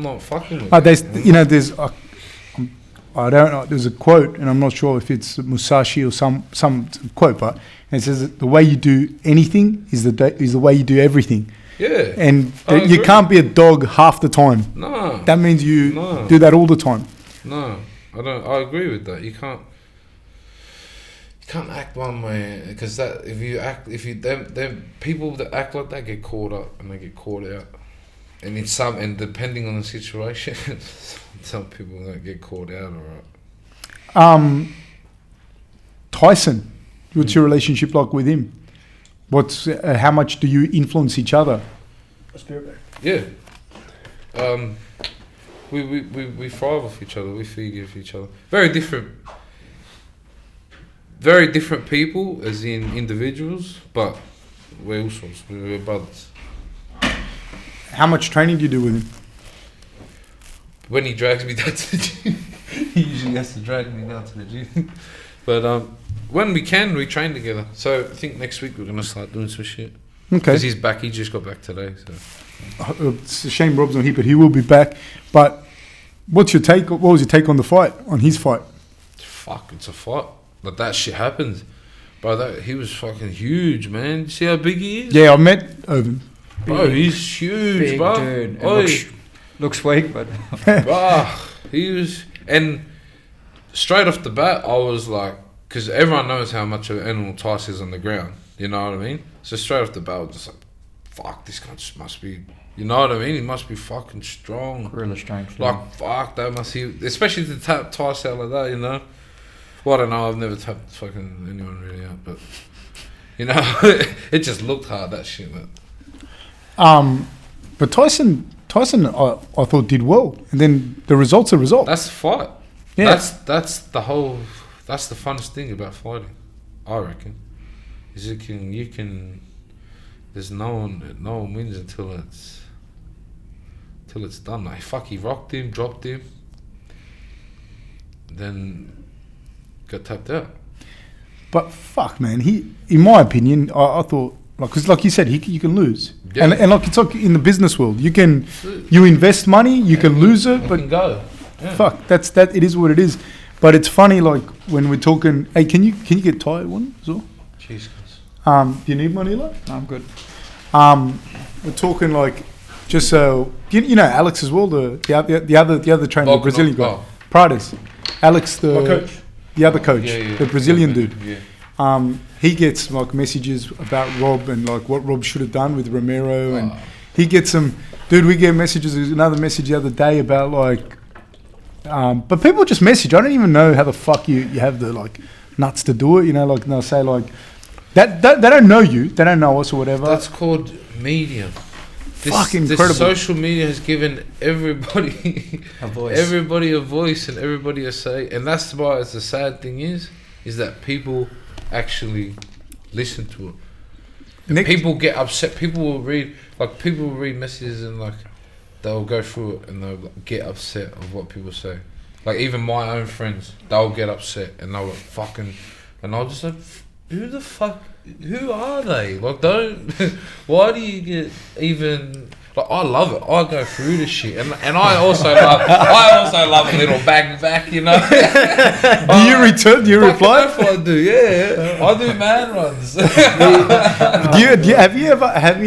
not fucking with There's, there's, I don't know. There's a quote, and I'm not sure if it's Musashi or some quote, but it says that the way you do anything is the way you do everything. Yeah. And I you agree. can't be a dog half the time. No. That means you No. do that all the time. No, I don't. I agree with that. You can't act one way, because that them people that act like that get caught up and they get caught out, and depending on the situation, some people don't get caught out. All right. Tyson, what's your relationship like with him? How much do you influence each other? Yeah. We thrive off each other. We feed off each other. Very different people, as in individuals, but we're also we're brothers. How much training do you do with him? When he drags me down to the gym, he usually has to drag me down to the gym. But when we can, we train together. So I think next week we're gonna start doing some shit. Okay. Because he's back. He just got back today. So It's a shame Rob's not here, but he will be back. But what's your take? What was your take on the fight? On his fight? fuck, it's a fight. Like that shit happens. Bro, he was fucking huge, man. You see how big he is? Yeah, I met Irvin. Bro, he's huge, Big bro. dude. And Oi. looks weak, but Bro, he was... And straight off the bat, I was like... Because everyone knows how much of an animal Tice is on the ground. You know what I mean? So straight off the bat, I was just like, fuck, this guy just must be... You know what I mean? He must be fucking strong. gorilla strength. yeah. Like, fuck, that must be... Especially to tap Tice out like that, you know? Well, I don't know, I've never tapped fucking anyone really out, but... You know, it just looked hard, that shit, man. But Tyson, I thought did well, and then the result's a result. That's the fight. Yeah. That's the whole... That's the funnest thing about fighting, I reckon. Is you can... There's no one wins until it's done. Like, fuck, he rocked him, dropped him, then got tapped out. But fuck, man, in my opinion, I thought, because like you said, you can lose, Yeah. and like it's like in the business world, you invest money, you can lose it, You but can go. Yeah. fuck, that. It is what it is. But it's funny, like when we're talking. Hey, can you get Ty one as well? Jeez, Do you need one, Eli? No, I'm good. We're talking like just so you know Alex as well, the other trainer, the Brazilian guy, Pradas. Alex, My coach. the other coach, Yeah. the Brazilian dude. Yeah. He gets like messages about Rob and like what Rob should have done with Romero, and he gets some. Dude, we get messages. There's another message the other day about like, but people just message. I don't even know how the fuck you have the like nuts to do it. You know, like and they'll say like that they don't know you, they don't know us or whatever. That's called media. Fucking this incredible. social media has given everybody A voice. everybody a voice and everybody a say, and that's why it's the sad thing is that people actually listen to it. Nick- People get upset. People will read messages and like they'll go through it and they'll like, get upset of what people say. Like even my own friends, they'll get upset and they'll like, fucking, and I'll just like, who are they? Like don't, why do you get even, like I love it. I go through this shit and I also love a little back, you know. Do you return? Do you Fucking reply? that's what I do, yeah. I do man runs. Have you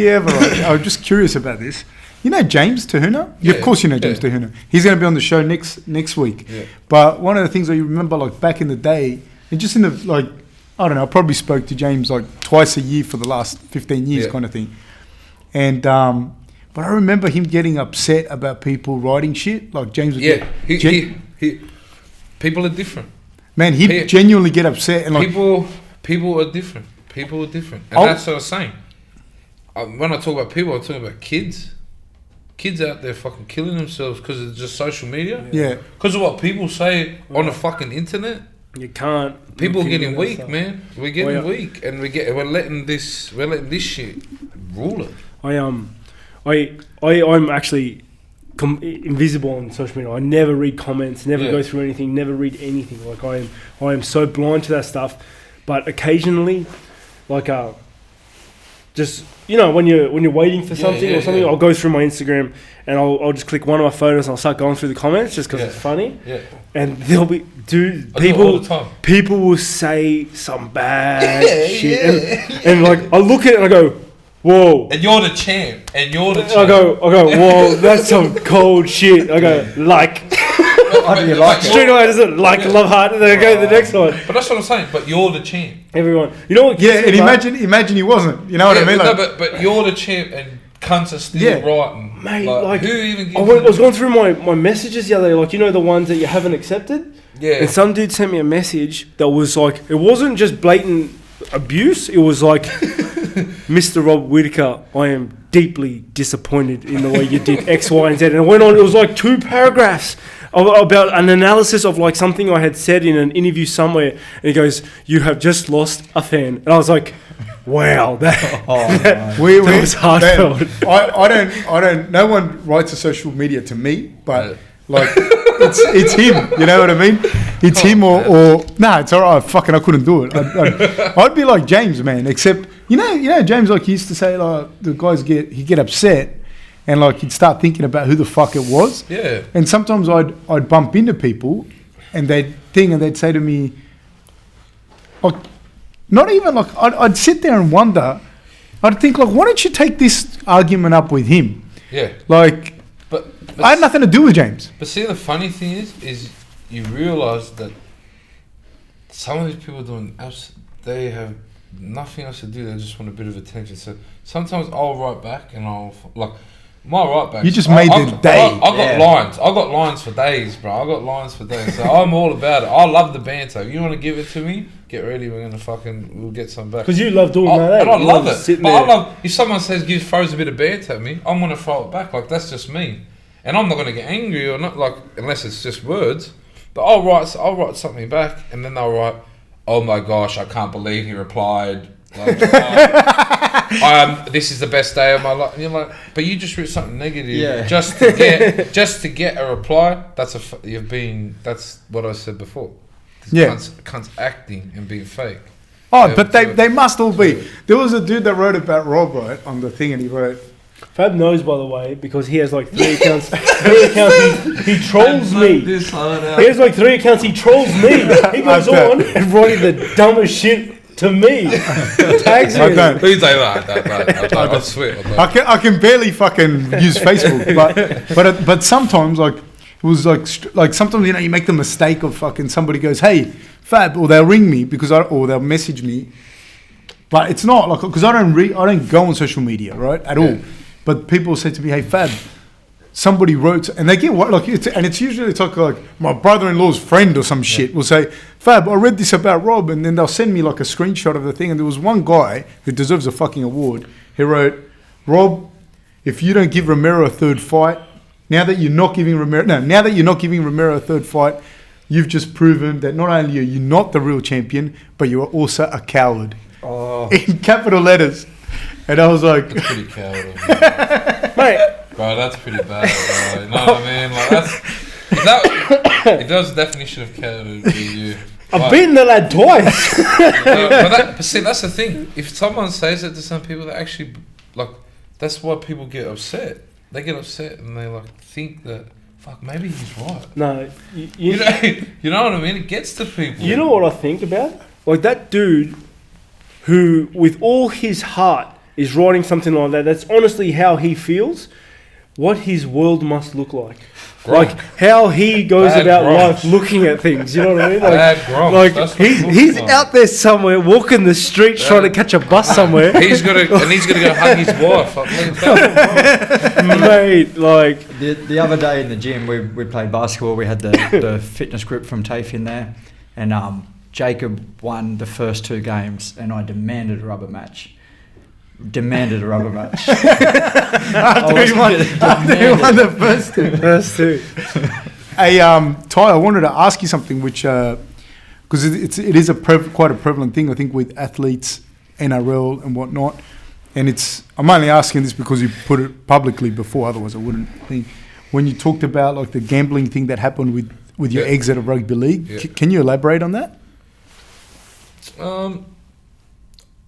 ever? Like, I'm just curious about this. You know James Tahuna? Yeah, Of course you know James yeah. Tahuna. He's going to be on the show next week. Yeah. But one of the things I remember, like back in the day, and just in the like, I don't know, I probably spoke to James like twice a year for the last 15 years, Yeah. kind of thing. And but I remember him getting upset about people writing shit. Like James would Yeah, get, he people are different. man, he'd genuinely get upset and like People are different. People are different, and Oh. that's what I was saying. When I talk about people, I'm talking about kids. Kids out there fucking killing themselves because of just social media. yeah. Because of what people say on the fucking internet. You can't. People are repeat getting that weak, stuff. man. We're getting Oh, yeah. weak, and we're letting this shit rule it. I'm actually invisible on social media. I never read comments, never go through anything, never read anything. Like I am so blind to that stuff. But occasionally, like just when you're waiting for something or something, I'll go through my Instagram and I'll just click one of my photos and I'll start going through the comments just because it's funny. Yeah. And there'll be people will say some bad shit and like I look at it and I go, whoa. And you're the champ. I go, whoa, that's some cold shit. I go, How do you like it? Straight away, does it love heart, and then I go to the next one. But that's what I'm saying. But you're the champ. Everyone, you know what? Yeah, and imagine he wasn't. You know what I mean? But you're the champ, and cunts are still writing. Mate, who even? Gives I was going through my messages the other day, like the ones that you haven't accepted. Yeah. And some dude sent me a message that was like, it wasn't just blatant abuse. It was like, Mr. Robert Whittaker, I am deeply disappointed in the way you did X, Y, and Z. And it went on. It was like 2 paragraphs about an analysis of like something I had said in an interview somewhere. And he goes, "You have just lost a fan." And I was like, wow, that was heartfelt. I don't. No one writes a social media to me, but like it's him. You know what I mean? It's him or it's alright. Fucking, I couldn't do it. I'd be like James, man. Except you know, James, like he used to say, like the guys he'd get upset. And like he'd start thinking about who the fuck it was. Yeah. And sometimes I'd bump into people, and they'd say to me, like, not even like I'd sit there and wonder. I'd think like, why don't you take this argument up with him? Yeah. Like, but I had nothing to do with James. But see, the funny thing is you realise that some of these people they have nothing else to do. They just want a bit of attention. So sometimes I'll write back and I'll like. My right back. You just made the day. I got lines. I got lines for days, bro. I got lines for days. So I'm all about it. I love the banter. You want to give it to me? Get ready. We'll get some back. Because you love doing that. And I love it. But I love if someone throws a bit of banter at me, I'm gonna throw it back. Like that's just me. And I'm not gonna get angry or not, like unless it's just words. But I'll write something back, and then they'll write, "Oh my gosh, I can't believe he replied." Like, this is the best day of my life. And you're like, but you just wrote something negative just to get a reply. That's what I said before. Cunts acting and being fake. Oh, but they must all be. There was a dude that wrote about Rob, right, on the thing, and he wrote. Fab knows, by the way, because he has like 3 accounts. 3 accounts. He trolls me. He has like 3 accounts. He trolls me. He goes on and writing the dumbest shit. To me, tags I don't. Please say that. I swear. I can barely fucking use Facebook, but sometimes like it was like sometimes you make the mistake of fucking somebody goes, "Hey, Fab," or they'll ring me or they'll message me, but it's not like because I don't go on social media at all, but people say to me, "Hey, Fab." Somebody wrote, and they get what it's usually like my brother-in-law's friend or some shit will say, "Fab, I read this about Rob," and then they'll send me like a screenshot of the thing. And there was one guy who deserves a fucking award. He wrote, "Rob, if you don't give Romero a third fight, now that you're not giving Romero a third fight, you've just proven that not only are you not the real champion, but you are also a coward." Oh. In capital letters, and I was like, "That's pretty coward, mate." Bro, that's pretty bad, bro. You know what I mean? Like if that was the definition of coward, it would be you. I've beaten the lad twice. But see, that's the thing. If someone says it to some people, that actually, like, that's why people get upset. They get upset and they like think that, fuck, maybe he's right. No, you know what I mean? It gets to people. You know what I think about? Like that dude, who with all his heart is writing something like that. That's honestly how he feels. What his world must look like. Like how he goes about life looking at things, you know what I mean? Like he's out there somewhere walking the streets trying to catch a bus somewhere. He's gonna go hug his wife. Mate, like the other day in the gym we played basketball. We had the fitness group from TAFE in there, and Jacob won the first 2 games, and I demanded a rubber match. After he won the first two. Hey, Ty, I wanted to ask you something, which because it is quite a prevalent thing, I think, with athletes, NRL and whatnot. and I'm only asking this because you put it publicly before, otherwise I wouldn't think. When you talked about like the gambling thing that happened with your exit of rugby league, can you elaborate on that?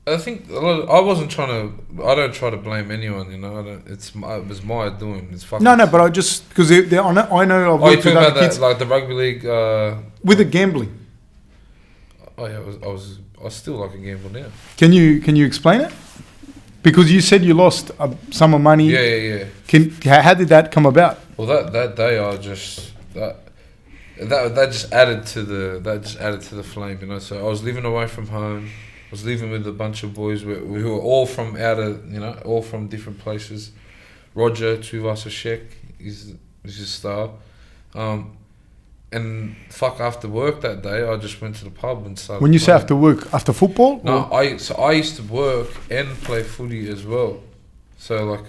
I think I wasn't trying to. I don't try to blame anyone. You know, it was my doing. It's fucking. No, but I just because I know. I've you talking about that, like the rugby league with the gambling? Oh yeah, I still like a gamble now. Can you explain it? Because you said you lost some of money. Yeah. How did that come about? Well, that day I just that just added to the flame. You know, so I was living away from home. I was living with a bunch of boys who were all from all from different places. Roger Tuivasa Shek is his star. And after work that day, I just went to the pub and started. When you say playing. after work, after football? No, I used to work and play footy as well. So like,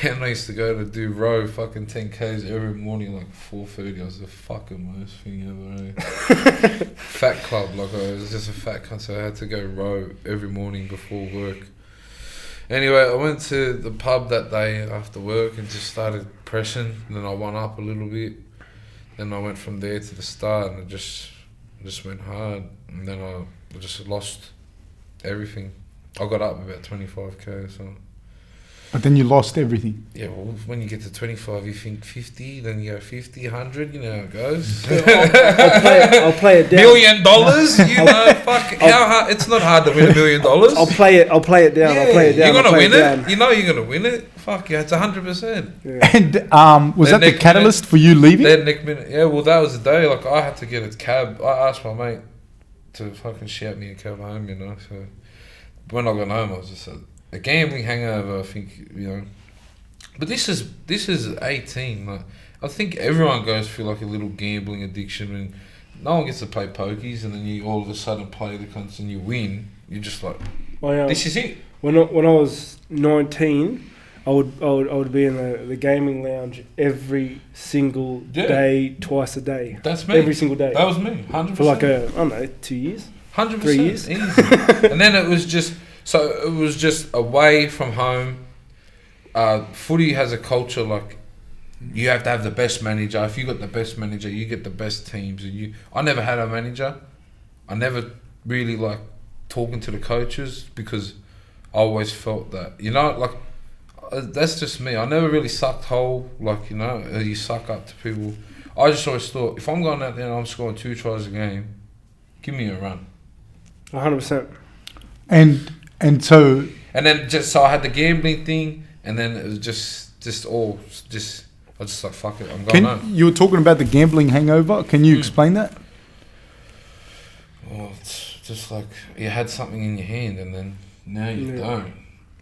and I used to go to do row fucking 10Ks every morning, like 4:30. I was the fucking worst thing ever. Fat club, like I was just a fat cunt, so I had to go row every morning before work. Anyway, I went to the pub that day after work and just started pressing. And then I won up a little bit. Then I went from there to the start, and it just went hard. And then I just lost everything. I got up about 25K, so. But then you lost everything. Yeah, well, when you get to 25, you think 50, then you go 50, 100, you know how it goes. I'll play it down. $1 million, you know, fuck, how hard, it's not hard to win $1 million. I'll play it down, yeah, I'll play it down. You're going to win it, you know you're going to win it. Fuck yeah, it's 100%. Yeah. And was that the catalyst for you leaving? Then next minute, yeah, well that was the day, like I had to get a cab. I asked my mate to fucking shout me a cab home, you know, so when I got home I was just a gambling hangover, I think, you know. But this is 18. Like, I think everyone goes through like a little gambling addiction when no one gets to play pokies, and then you all of a sudden play the cunts and you win. You're just like, this is it. When I was 19, I would be in the gaming lounge every single day, twice a day. That's me. Every single day. That was me, 100%. For like I don't know, 2 years. 100%. 3 years. Easy. And then it was just away from home. Footy has a culture like you have to have the best manager. If you got the best manager, you get the best teams. And I never had a manager. I never really like talking to the coaches because I always felt that, you know, like that's just me. I never really sucked whole, like, you know, you suck up to people. I just always thought if I'm going out there and I'm scoring 2 tries a game, give me a run. 100%. And then so I had the gambling thing, and then it was just I just like fuck it, I'm going home. You were talking about the gambling hangover. Can you explain that? Well, it's just like you had something in your hand, and then now you don't,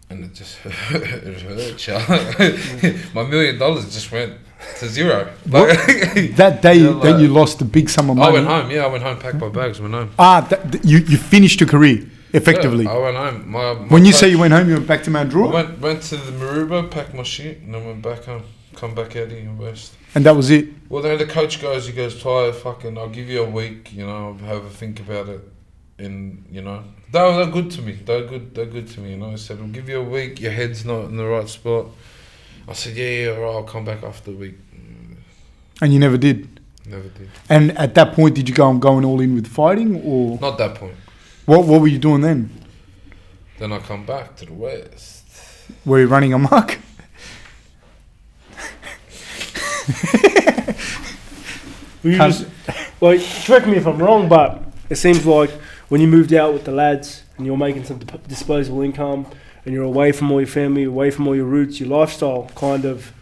and it just hurts you. My $1 million just went to zero. Like, that day that you lost a big sum of money. I went home. Yeah, I went home, packed my bags, went home. You finished your career. Effectively. Yeah, I went home. My when you say you went home, you went back to Mount Druitt? I went to the Maruba, packed my shit, and then went back home. Come back out here in West. And that was it? Well, then the coach goes, Tai, fucking, I'll give you a week, you know, have a think about it. And, you know, they're good to me. They're good to me, you know. I said, I'll give you a week, your head's not in the right spot. I said, yeah, all right, I'll come back after the week. And you never did? Never did. And at that point, did you go, I'm going all in with fighting, or? Not that point. What were you doing then? Then I come back to the West. Were you running amok? Correct me if I'm wrong, but it seems like when you moved out with the lads and you're making some disposable income and you're away from all your family, away from all your roots, your lifestyle kind of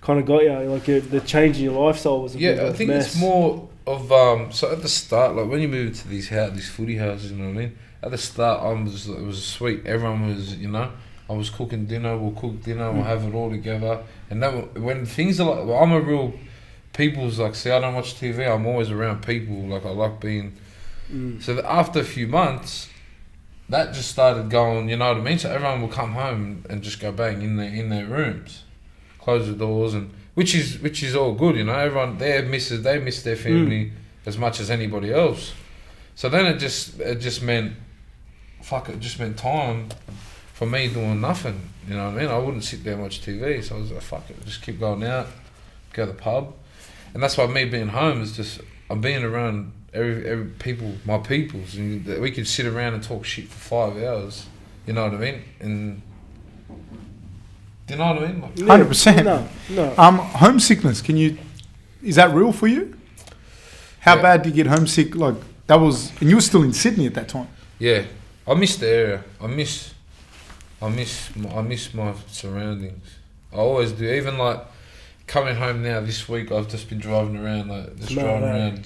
got you. Like the change in your lifestyle was a bit of a I think mess. it's more of so at the start, like when you move to these footy houses, you know what I mean. At the start, it was sweet. Everyone was, you know, I was cooking dinner. We'll cook dinner. We'll have it all together. And then when things are like, well, I'm a real people's like. See, I don't watch TV. I'm always around people. Like I like being. So after a few months, that just started going. You know what I mean? So everyone will come home and just go bang in their rooms, close the doors, and which is all good. You know, everyone they miss their family as much as anybody else. So then it just meant. Fuck, it just meant time for me doing nothing. You know what I mean? I wouldn't sit there and watch TV, so I was like, fuck it, just keep going out, go to the pub, and that's why me being home is just I'm being around every people, my peoples, and we could sit around and talk shit for 5 hours. You know what I mean? And do you know what I mean? Like, 100%. No. Homesickness. Is that real for you? How bad do you get homesick? Like that was, and you were still in Sydney at that time. yeah, I miss the area. I miss my surroundings. I always do. Even like coming home now this week, I've just been driving around,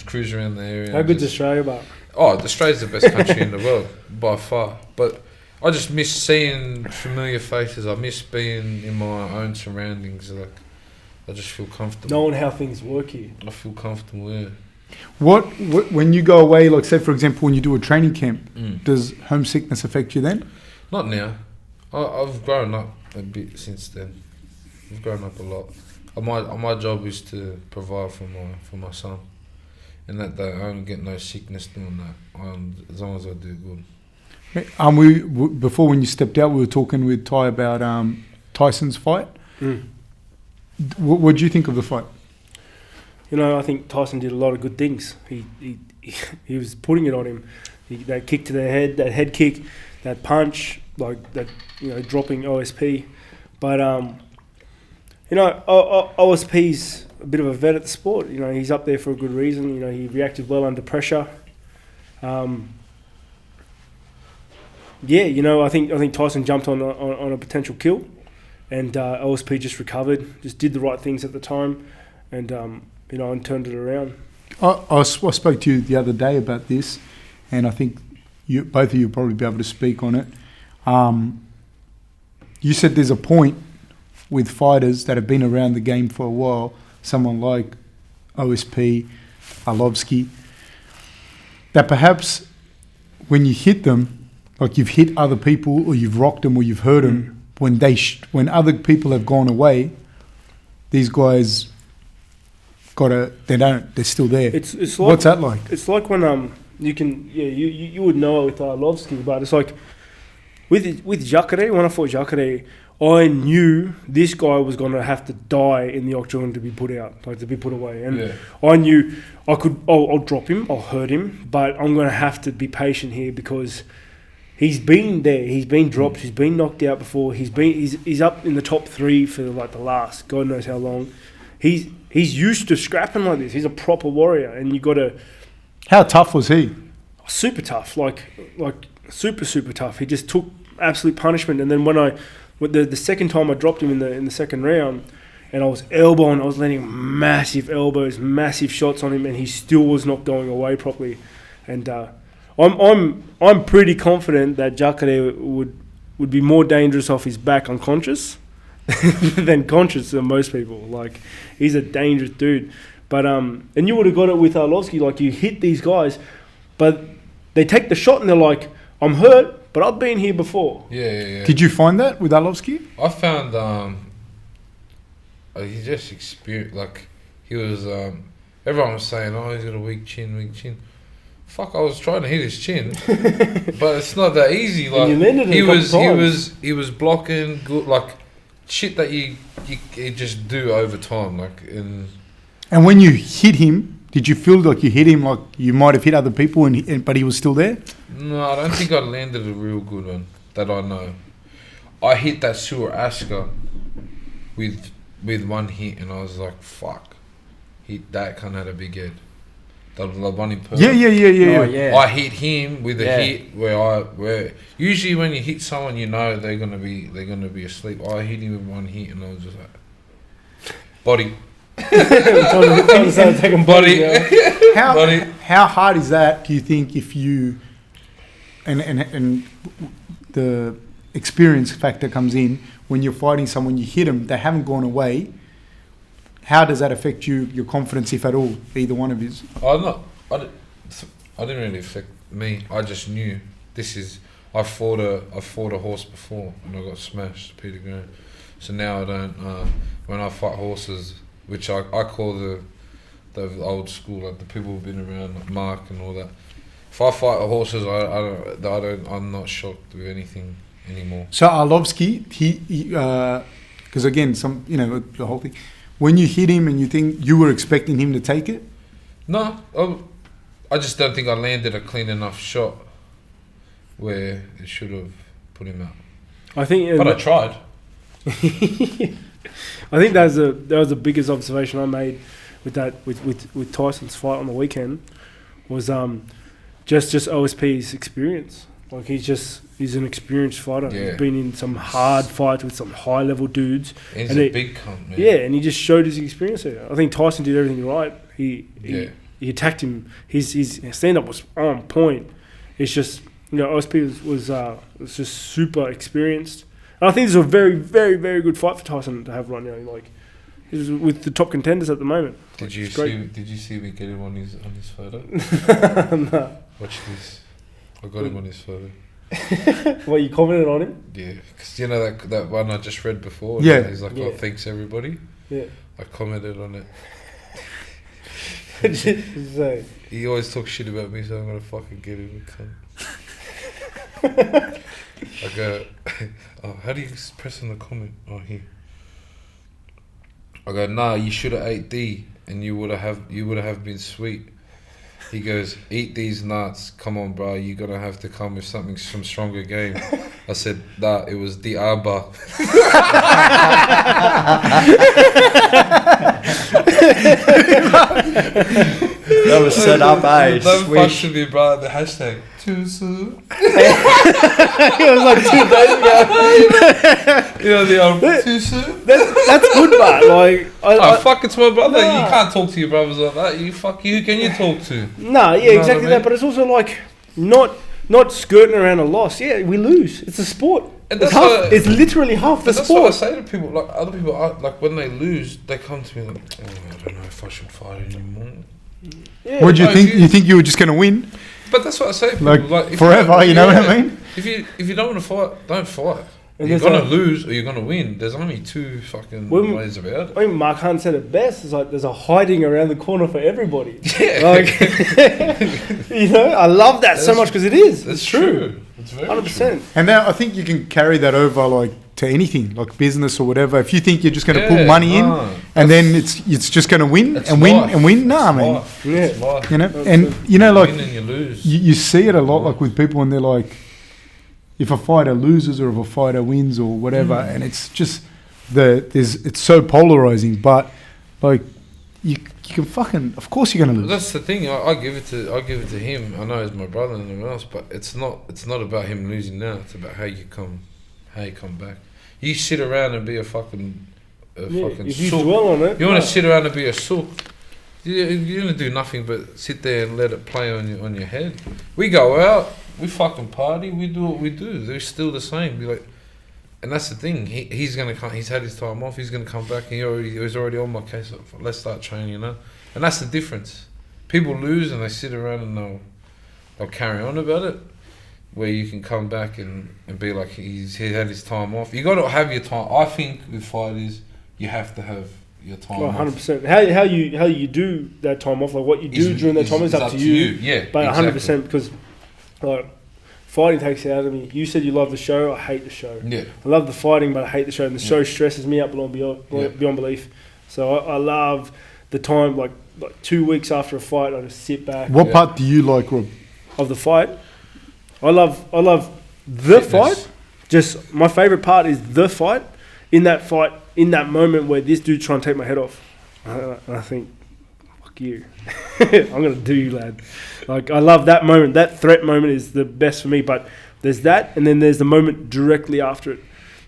cruising around the area. How good's Australia, but? Oh, Australia's the best country in the world by far. But I just miss seeing familiar faces. I miss being in my own surroundings. Like I just feel comfortable. Knowing how things work here. I feel comfortable. Yeah. What when you go away, like say for example, when you do a training camp, does homesickness affect you then? Not now. I've grown up a bit since then. I've grown up a lot. My job is to provide for my son, and that I don't get no sickness doing that. As long as I do good. Before when you stepped out, we were talking with Ty about Tyson's fight. What do you think of the fight? You know, I think Tyson did a lot of good things. He was putting it on him. That kick to the head, that head kick, that punch, like that, dropping OSP. But OSP's a bit of a vet at the sport. You know, he's up there for a good reason. You know, he reacted well under pressure. I think Tyson jumped on a potential kill, and OSP just recovered, just did the right things at the time, and and turned it around. I spoke to you the other day about this, and I think both of you will probably be able to speak on it. You said there's a point with fighters that have been around the game for a while, someone like OSP, Arlovsky, that perhaps when you hit them, like you've hit other people or you've rocked them or you've hurt them, when other people have gone away, these guys they're still there. It's like, what's that like? It's like when you would know it with Arlovsky, but it's like with Jacare, when I fought Jacare, I knew this guy was going to have to die in the octagon to be put out, like to be put away. And I knew I'll drop him, I'll hurt him, but I'm going to have to be patient here because he's been there, he's been dropped, he's been knocked out before, he's up in the top 3 for like the last God knows how long. He's used to scrapping like this. He's a proper warrior, and you got to. How tough was he? Super tough, like super tough. He just took absolute punishment, and then when the second time I dropped him in the second round, and I was elbowing, I was landing massive elbows, massive shots on him, and he still was not going away properly. And I'm pretty confident that Jacare would be more dangerous off his back unconscious than conscious than most people. Like, he's a dangerous dude. But and you would have got it with Arlovsky. Like, you hit these guys, but they take the shot and they're like, I'm hurt, but I've been here before. Yeah. Did you find that with Arlovsky? I found he just experienced, like, he was everyone was saying, oh, he's got a weak chin. Fuck, I was trying to hit his chin, but it's not that easy. Like, he was blocking good, like, shit that you just do over time, like. And when you hit him, did you feel like you hit him like you might have hit other people, but he was still there? No, I don't think I landed a real good one that I know. I hit that Sewer Asker with one hit, and I was like, fuck, that kind of had a big head. The one in Perth. Yeah. Oh, yeah. I hit him with a hit where usually when you hit someone, you know they're gonna be asleep. I hit him with one hit, and I was just like, body. Body. How hard is that? Do you think if you and the experience factor comes in when you're fighting someone, you hit them, they haven't gone away. How does that affect your confidence, if at all, either one of you? I didn't really affect me. I just knew this is. I fought a horse before and I got smashed, Peter Graham. So now I don't. When I fight horses, which I call the old school, like the people who've been around, like Mark and all that. If I fight horses, I'm not shocked with anything anymore. So Arlovsky, because again, the whole thing. When you hit him and you think you were expecting him to take it? No, I just don't think I landed a clean enough shot where it should have put him out. I think, but I tried. I think that was the biggest observation I made with Tyson's fight on the weekend was just OSP's experience. Like he's an experienced fighter. Yeah. He's been in some hard fights with some high level dudes. And he's a big cunt, man. Yeah, and he just showed his experience there. I think Tyson did everything right. He attacked him. His stand up was on point. It's just OSP was just super experienced. And I think this is a very, very, very good fight for Tyson to have right now. Like he's with the top contenders at the moment. Did you see me get him on his photo? No. Watch this. I got him on his photo. What, you commented on him? Yeah, because you know that one I just read before? Yeah. He's like, oh, thanks everybody. Yeah. I commented on it. What did you say? He always talks shit about me, so I'm going to fucking get him a cunt. I go, oh, how do you press on the comment? Oh, here. I go, nah, you should have ate D and you would have been sweet. He goes, eat these nuts. Come on, bro. You're going to have to come with some stronger game. I said, nah, it was the Amba. That was set up, eh? Don't fuck to me, bro. The hashtag, too soon. It was like 2 days ago. You know, the too soon? That's good, but like... fuck, it's my brother. Nah. You can't talk to your brothers like that. Who can you talk to? No, yeah, exactly that. But it's also like not skirting around a loss. Yeah, we lose. It's a sport. And It's literally half the that's sport. what I say to people. Like other people, like when they lose, they come to me like, "Oh, I don't know if I should fight anymore." Yeah. What do you think? You think you were just going to win? But that's what I say to people. Like if forever, you know what I mean? If you don't want to fight, don't fight. And You're there's gonna lose or you're gonna win. There's only two fucking ways about it. I mean, Mark Hunt said it best. It's like there's a hiding around the corner for everybody. Yeah. Like, I love that so much because it is. It's It's true. true. It's very 100%. true. And now I think you can carry that over like to anything, like business or whatever. If you think you're just going to put money in and then it's just going to win and win and win, nah, man. It's life. You know, and you know, like win and you lose. you see it a lot, like with people when they're like, if a fighter loses or if a fighter wins or whatever, and it's just it's so polarizing. But like you can fucking, of course you're gonna lose. That's the thing. I give it to him. I know he's my brother and everyone else, but it's not about him losing now. It's about how you come back. You sit around and be a fucking if you sook. dwell on it, You want to sit around and be a sook. You're gonna do nothing but sit there and let it play on your head. We go out, we fucking party, we do what we do. They're still the same. Be like, and that's the thing. He's gonna come. He's had his time off. He's gonna come back, and he's already on my case. Like, let's start training, you know. And that's the difference. People lose and they sit around and they'll carry on about it. Where you can come back and be like he had his time off. You got to have your time. I think with fighters, you have to have your time off. 100%. How you do that time off, like what you do during that time is up to you. Yeah, but exactly. 100% because like fighting takes it out of me. You said you love the show. I hate the show. Yeah, I love the fighting, but I hate the show, and the show stresses me out beyond belief. So I love the time, like 2 weeks after a fight, I just sit back. What part do you like, Rob? Of the fight? I love the fight. Just my favorite part is the fight. In that fight, in that moment where this dude's trying to take my head off, and I think, fuck you, I'm gonna do you, lad. Like I love that moment. That threat moment is the best for me. But there's that, and then there's the moment directly after it.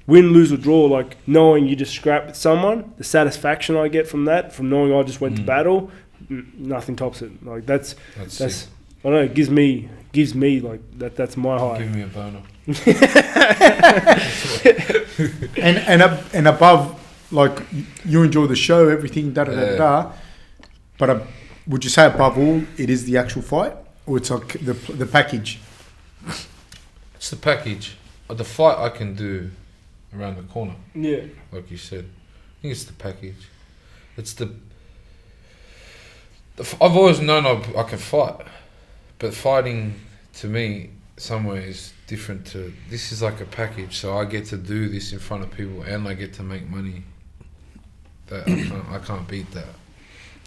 Win, lose or draw, like knowing you just scrap with someone, the satisfaction I get from that, from knowing I just went to battle, nothing tops it. Like that's I don't know. It gives me like that. That's my high. Give me a boner. and above, like you enjoy the show, everything, da da da da. But would you say above all, it is the actual fight, or it's like the package? It's the package. The fight I can do around the corner. Yeah. Like you said, I think it's the package. It's I've always known I can fight, but fighting to me somewhere is different to this. Is like a package, so I get to do this in front of people and I get to make money. That I can't beat that.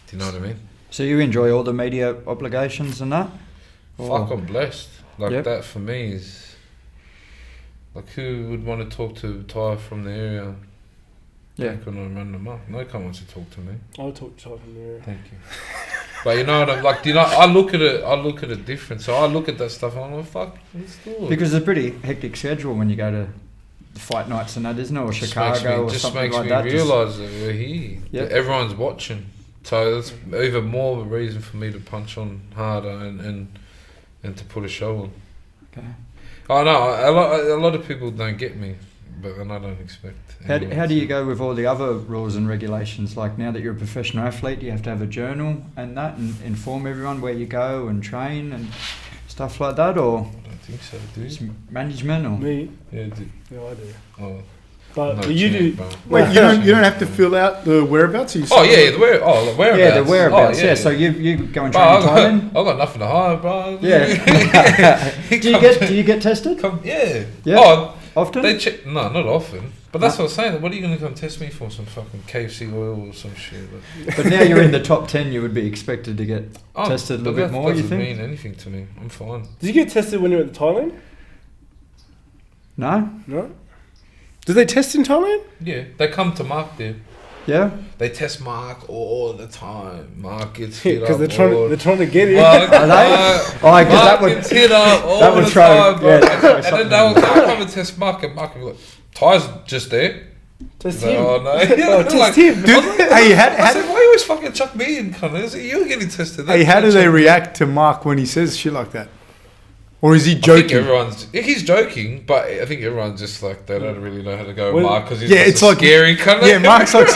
Do you know what I mean? So you enjoy all the media obligations and that? Fuck, I'm blessed. Like Yep. that for me is like, who would want to talk to Tai from the area? Yeah. Like when I run them up, no one wants to talk to me. I'll talk to Tai from there. Thank you. But you know what I'm like? You know, I look at it different. So I look at that stuff and I'm like, fuck, let's do it. Because it's a pretty hectic schedule when you go to the fight nights and that, isn't it? Or Chicago or something like that. Just makes me realise that we're here. Yep. That everyone's watching. So that's even more of a reason for me to punch on harder and to put a show on. Okay. I know a lot of people don't get me, but then I don't expect. How do you go with all the other rules and regulations? Like now that you're a professional athlete, you have to have a journal and that, and inform everyone where you go and train and stuff like that, or I don't think so, do it's you? management or Me? Yeah, Yeah, I do. oh, But no you do. chance, bro. Wait, you don't have to fill out the whereabouts. You Oh yeah, the whereabouts. yeah, the whereabouts. Oh, yeah, so you go and Bro, train in Thailand. I got nothing to hide, bro. Yeah. Do you get tested Yeah. Yeah. Oh, often? they check. No, not often. But that's what I'm saying. What are you going to come test me for? Some fucking KFC oil or some shit? But now you're in the top 10, you would be expected to get Oh, tested a but little bit that more, you doesn't think? mean anything to me. I'm fine. Did you get tested when you were in Thailand? No? No. Did they test in Thailand? Yeah, they come to Mark there. Yeah? They test Mark all the time. Mark gets hit Because up. they're trying to get it. Mark, Are they? Oh, because that Mark would... gets hit up all that would the throw- time, bro. yeah, And then they'll come and test Mark, and Mark will be like, Ty's just there. Test Like, him. oh no! Oh, test Like, him. Hey, I said, why you always fucking chuck me in, cunt? You're getting tested. Hey, how do they react to Mark when he says shit like that? Or is he I think joking? he's joking, but I think everyone's just like, they don't really know how to go with Well, Mark because he's yeah, just it's a like- scary cunt. Yeah, Mark's like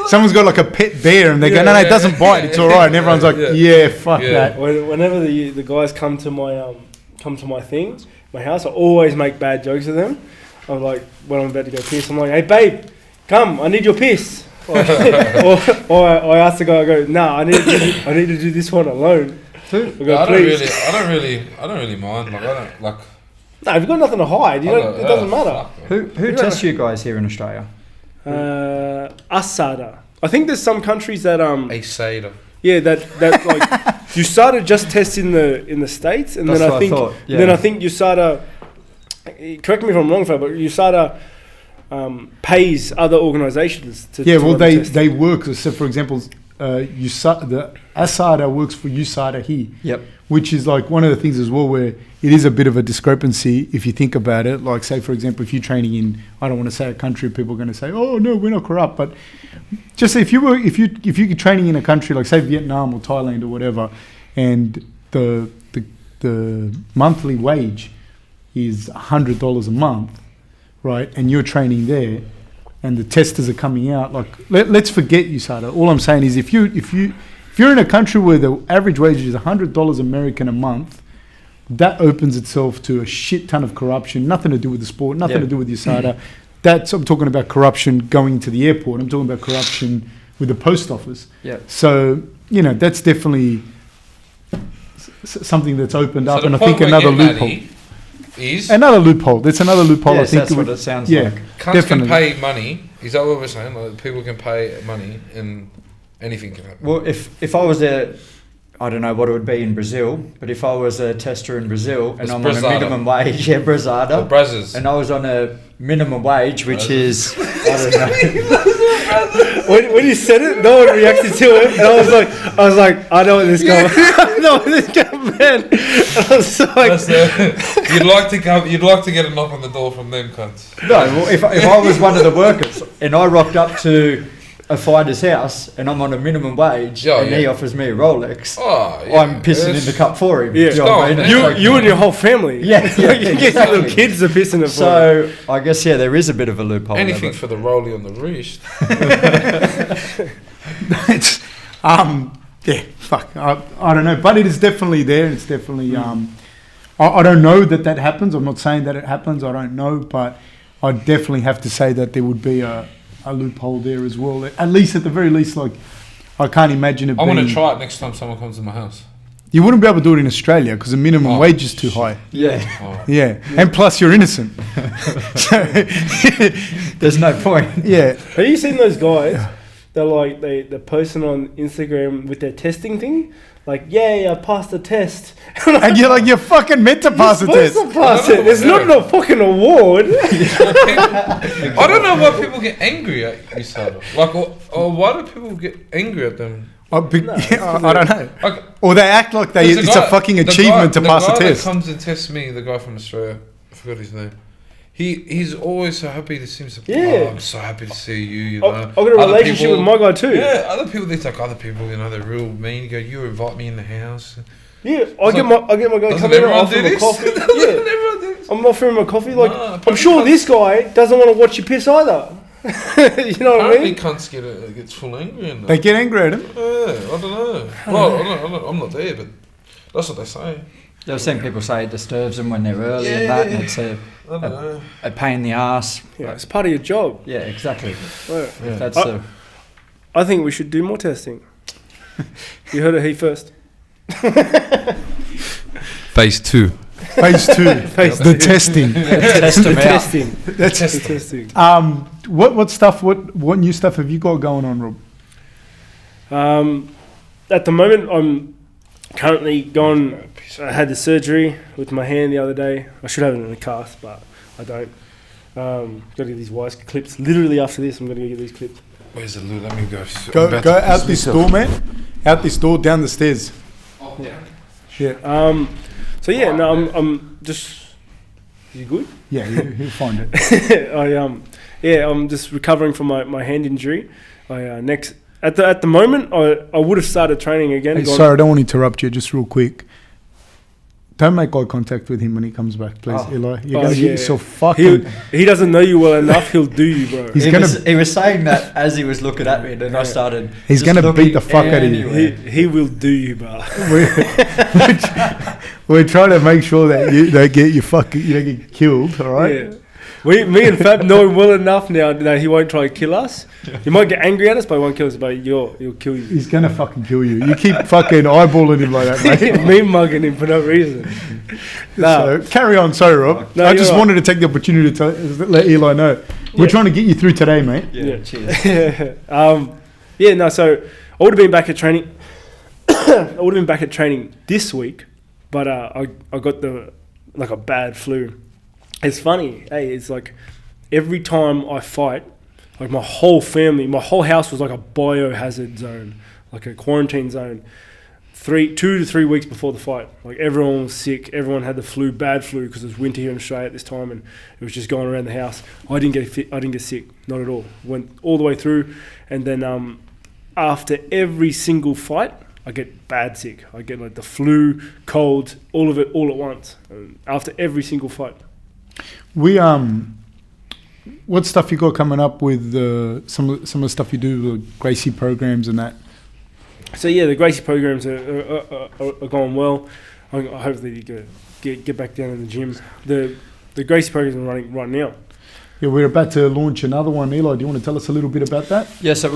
someone's got like a pet bear and they go, Yeah, no, it yeah, doesn't bite, it's all right. And everyone's like, yeah, fuck Yeah. that. Whenever the guys come to my thing, my house, I always make bad jokes with them. I'm like, when I'm about to go piss, I'm like, hey babe, come, I need your piss. or I ask the guy, I go, nah, I need to do this one alone. I go, I please. don't really mind. Like, I don't like. No, you've got nothing to hide. It doesn't matter. Who tests you guys here in Australia? Asada. I think there's some countries that A Seder. yeah that like USADA just tests in the States, and That's then what I I think thought, yeah. then I think USADA. Correct me if I'm wrong, Fab, but USADA pays other organisations to Yeah, to well, run the testing. they work. So, for example, the ASADA works for USADA here. Yep. Which is like one of the things as well where it is a bit of a discrepancy if you think about it. Like, say, for example, if you're training in, I don't want to say a country, people are going to say, oh, no, we're not corrupt. But just say if you're training in a country like, say, Vietnam or Thailand or whatever, and the monthly wage is $100 a month, right, and you're training there, and the testers are coming out, like, let's forget USADA. All I'm saying is if you're in a country where the average wage is $100 American a month, that opens itself to a shit ton of corruption, nothing to do with the sport, nothing to do with USADA. I'm talking about corruption going to the airport. I'm talking about corruption with the post office. Yeah. So, that's definitely something that's opened up, So and the I think point we're another getting at loophole. Is Another loophole. That's another loophole. Yes, I think that's what it sounds yeah, like. cunts definitely. can pay money. Is that what we're saying? Like, people can pay money and anything can happen. Well, if I was I don't know what it would be in Brazil, but if I was a tester in Brazil and It's I'm Brazada. on a minimum wage, yeah, The Brazada, brothers. and I was on a minimum wage, which Brothers. is, I don't know. When you said it, no one reacted to it, and I was like, I know what this guy, I know what this guy meant. And I was like, You'd like to get a knock on the door from them cunts. No, well, if I was one of the workers and I rocked up to a fighter's house and I'm on a minimum wage Yeah, and yeah. he offers me a Rolex, Oh, yeah. I'm pissing in the cup for him. Yeah. Do you know what I mean? You- It's like- you and your whole family. Yeah, yeah, You get exactly. little kids are pissing it for you. So I guess there is a bit of a loophole. there, Anything but- for the rollie on the wrist. It's, yeah, fuck. I don't know, but it is definitely there. It's definitely. I don't know that happens. I'm not saying that it happens. I don't know, but I definitely have to say that there would be a loophole there as well. At the very least, like I can't imagine it. I want to being- try it next time someone comes to my house. You wouldn't be able to do it in Australia because the minimum wage is too high. Yeah. Oh. Yeah, and plus you're innocent. So, There's no point. yeah. Have you seen those guys? They're like they're posting on Instagram with their testing thing. Like, I passed the test. And you're like, you're fucking meant to pass the test. Supposed to pass it. It's not a fucking award. I don't know why people get angry at USADA. Like, or why do people get angry at them? I don't know. Like, Or they act like it's a fucking achievement to pass a The guy test. that comes and tests me, the guy from Australia, I forgot his name. He's always so happy to see me. Yeah. Oh, I'm so happy to see you. You know, I've got a Other relationship people- with my guy too. Yeah, other people, they take other people. You know, they're real mean. You go, you invite me in the house. Yeah, I get my guy Doesn't coming in, everyone offer do him a this? coffee. Doesn't Yeah, everyone do this? I'm offering him a coffee. Like, Nah, I'm sure probably this guy doesn't want to watch you piss either. You know what I Apparently, mean? cunts gets full angry and They get angry at him. yeah, I don't know. Well, I'm not there, but that's what they say. I've seen people say it disturbs them when they're early and that, and it's I don't know. a pain in the ass. Yeah, it's part of your job. Yeah, exactly. Yeah. That's I think we should do more testing. You heard it here first. Phase 2. Phase 2. Phase The two. testing. test them out. Testing. That's The testing. what stuff? What new stuff have you got going on, Rob? At the moment, I'm currently gone. I had the surgery with my hand the other day. I should have it in a cast, but I don't. Got to get these wires clips. Literally after this, I'm going to go get these clips. Where's the loo? Let me go. Go out this door, man. Out this door, down the stairs. Oh, Yeah. Yeah. So yeah, no, I'm just. You good? Yeah, he'll find it. I'm just recovering from my hand injury. At the moment, I would have started training again. Hey, sorry, I don't want to interrupt you. Just real quick. Don't make eye contact with him when he comes back, please, Eli. You're going to get yourself fucking... He doesn't know you well enough. He'll do you, bro. He was saying that as he was looking at me, and then I started. He's just going to looking beat the fuck out of you. He will do you, bro. We're trying to make sure that you don't get you don't get killed, all right? Yeah. Me and Fab know him well enough now that he won't try to kill us. He might get angry at us, but he won't kill us. But he'll kill you. He's going to fucking kill you. You keep fucking eyeballing him like that, mate. Me mugging him for no reason. So, carry on. Sorry, Rob. No, I you're just right. wanted to take the opportunity to let Eli know. We're trying to get you through today, mate. Yeah, cheers. So I would have been back at training. I would have been back at training this week, but I got a bad flu. It's funny, hey. It's like every time I fight, like my whole family, my whole house was like a biohazard zone, like a quarantine zone. 2 to 3 weeks before the fight, like everyone was sick. Everyone had the flu, bad flu, because it was winter here in Australia at this time, and it was just going around the house. I didn't get sick, not at all. Went all the way through, and then after every single fight, I get bad sick. I get like the flu, cold, all of it all at once. After every single fight. We what stuff you got coming up with some of the stuff you do, the Gracie programs and that? So yeah, the Gracie programs are going well. I hopefully get back down in the gym. The Gracie programs are running right now. Yeah, we're about to launch another one. Eli, do you want to tell us a little bit about that? Yeah, so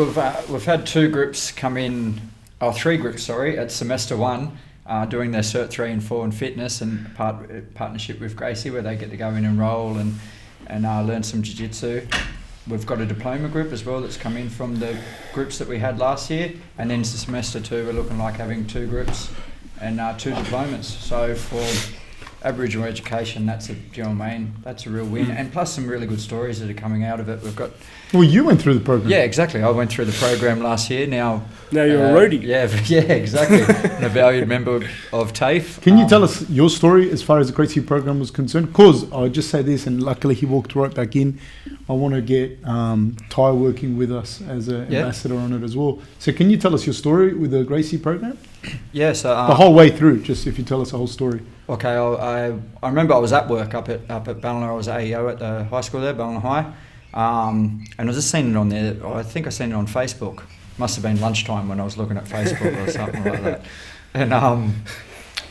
we've had 3 groups at semester 1. Doing their Cert 3 and 4 in fitness, and partnership with Gracie, where they get to go in and roll and learn some jiu-jitsu. We've got a diploma group as well that's come in from the groups that we had last year, and then semester 2 we're looking like having 2 groups and 2 diplomas. So for Aboriginal education, that's a real win, and plus some really good stories that are coming out of it. We've got... Well, you went through the program. Yeah, exactly. I went through the program last year. Now you're a roadie. Yeah, exactly. And a valued member of TAFE. Can you tell us your story as far as the Gracie program was concerned? Because I'll just say this, and luckily he walked right back in. I want to get Tai working with us as an ambassador on it as well. So can you tell us your story with the Gracie program? Yeah, so... the whole way through, just if you tell us the whole story. Okay, I remember I was at work up at Ballina. I was AEO at the high school there, Ballina High. And I was just seeing it on there. I think I seen it on Facebook. Must have been lunchtime when I was looking at Facebook or something like that.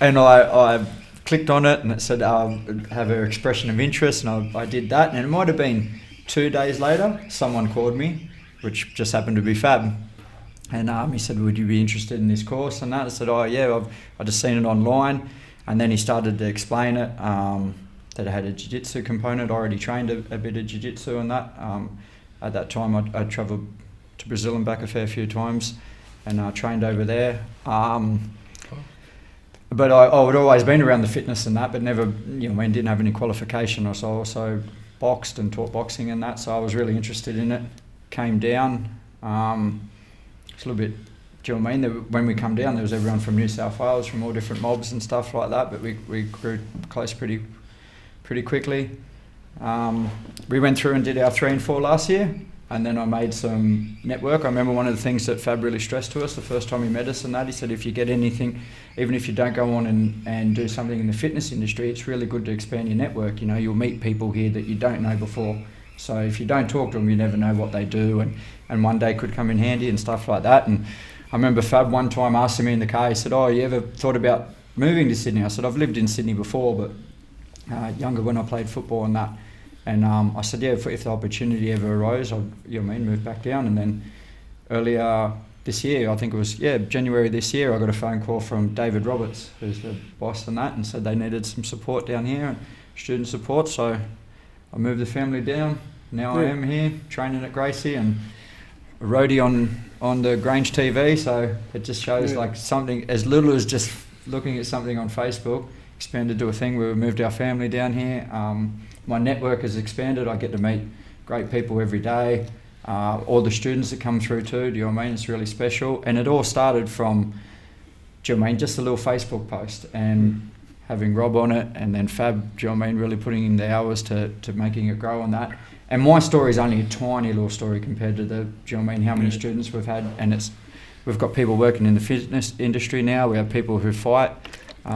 And I clicked on it, and it said have an expression of interest, and I did that. And it might have been 2 days later, someone called me, which just happened to be Fab. And he said, would you be interested in this course and that? I said, oh yeah, I just seen it online. And then he started to explain it, that it had a jiu-jitsu component. I already trained a bit of jiu-jitsu and that. At that time I travelled to Brazil and back a fair few times and trained over there. But I would always been around the fitness and that, but never, didn't have any qualification. So I also boxed and taught boxing and that, so I was really interested in it. Came down, it's a little bit, do you know what I mean? When we come down, there was everyone from New South Wales, from all different mobs and stuff like that, but we grew close pretty quickly. We went through and did our 3 and 4 last year, and then I made some network. I remember one of the things that Fab really stressed to us the first time he met us and that, he said if you get anything, even if you don't go on and do something in the fitness industry, it's really good to expand your network. You'll meet people here that you don't know before. So if you don't talk to them, you never know what they do, and one day could come in handy and stuff like that. And I remember Fab one time asking me in the car, he said, oh, you ever thought about moving to Sydney? I said, I've lived in Sydney before, but younger when I played football and that. And I said, yeah, if the opportunity ever arose, I'd move back down. And then earlier this year, I think it was, January this year, I got a phone call from David Roberts, who's the boss and that, and said they needed some support down here, and student support. So I moved the family down. Now I am here training at Gracie and a roadie on the GrangeTV. So it just shows like something as little as just looking at something on Facebook expanded to a thing where we moved our family down here. My network has expanded. I get to meet great people every day. All the students that come through too, do you know what I mean? It's really special. And it all started from, do you know what I mean, just a little Facebook post and having Rob on it, and then Fab, do you know what I mean, really putting in the hours to making it grow on that. And my story is only a tiny little story compared to the, do you know what I mean, how many students we've had. And we've got people working in the fitness industry now. We have people who fight.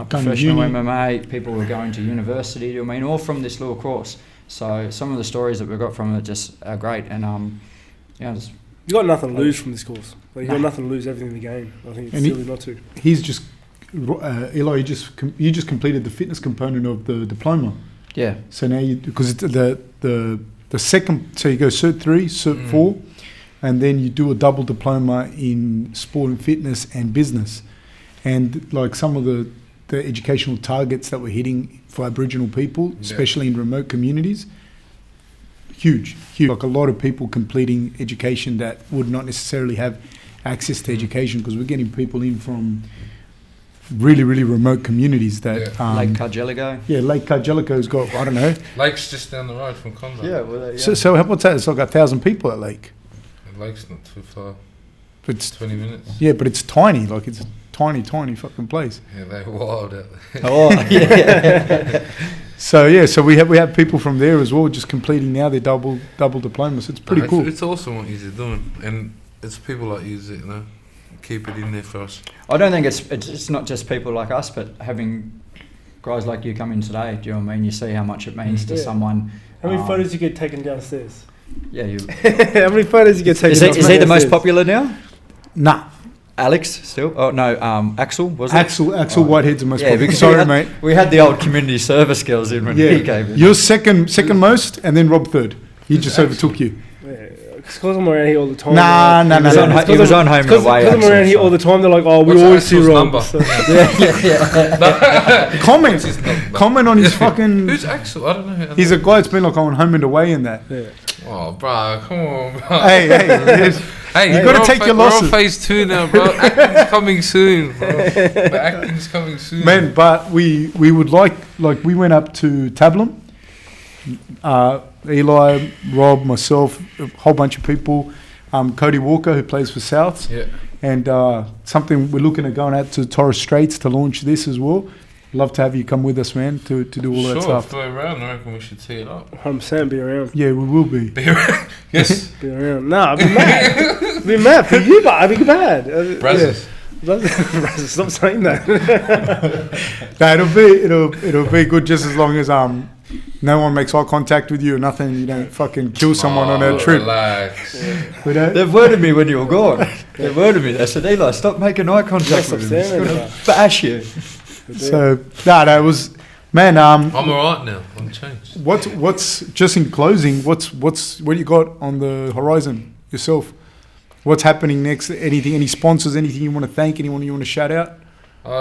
Professional MMA, people who are going to university, I mean, all from this little course. So some of the stories that we've got from it just are great. And you got nothing to lose from this course. Like, you got nothing to lose, everything in the game. I think it's silly not to. He's just Eli. You just completed the fitness component of the diploma. Yeah. So now because it's the second, so you go Cert 3, Cert 4, and then you do a double diploma in sport and fitness and business, and like some of the educational targets that we're hitting for Aboriginal people, especially in remote communities, huge. Like a lot of people completing education that would not necessarily have access to education, because we're getting people in from really, really remote communities that... Lake Cargelligo. Yeah, Lake Cargelligo's got, I don't know. Lake's just down the road from Conda. Yeah, well, So what's that? It's like 1,000 people at Lake. The Lake's not too far. But it's 20 minutes. Yeah, but it's tiny. Like it's a tiny fucking place. Yeah, they're wild out there. Oh, yeah. So we have people from there as well, just completing now their double diplomas. It's pretty cool. It's awesome what you're doing, and it's people like you that keep it in there for us. I don't think it's not just people like us, but having guys like you come in today. Do you know what I mean? You see how much it means to someone. How many photos you get taken downstairs? Yeah, you. How many photos you get taken? Is he the most popular now? Nah. Alex still? Oh no, Axel was it? Axel Whitehead's the most popular. Because Sorry, mate. We had the old community service girls in when he came in. You're second most, and then Rob third. He just overtook you. Because I'm around here all the time. Nah. He was on home and away. Because I'm around here all the time, they're like, oh, we always see Rob. So. Comment on his fucking... Who's Axel? I don't know. He's a guy that's been like on home and away in that. Yeah. Oh, bro, come on, bro. Hey, you got to take your losses. We're on phase 2 now, bro. Acting's coming soon, bro. The acting's coming soon. Man, but we would like we went up to Tablum. Eli, Rob, myself, a whole bunch of people. Cody Walker, who plays for Souths. Yeah. And something we're looking at going out to Torres Straits to launch this as well. Love to have you come with us, man, to do all that stuff. Sure, around, I reckon we should tee it up. 100% be around. Yeah, we will be. Be around? Yes. Be around. Nah, I'd be mad. I'd be mad for you, but I'd be mad. Brazzers. Brazzers, stop saying that. It'll be good just as long as no one makes eye contact with you or nothing. You don't fucking kill someone on that trip. Relax. Yeah. They've worded me when you were gone. They worded me. They said, Eli, stop making eye contact with him. He's going to bash you. So, it was... Man, I'm alright now. I'm changed. What's just in closing? What you got on the horizon yourself? What's happening next? Anything? Any sponsors? Anything you want to thank? Anyone you want to shout out?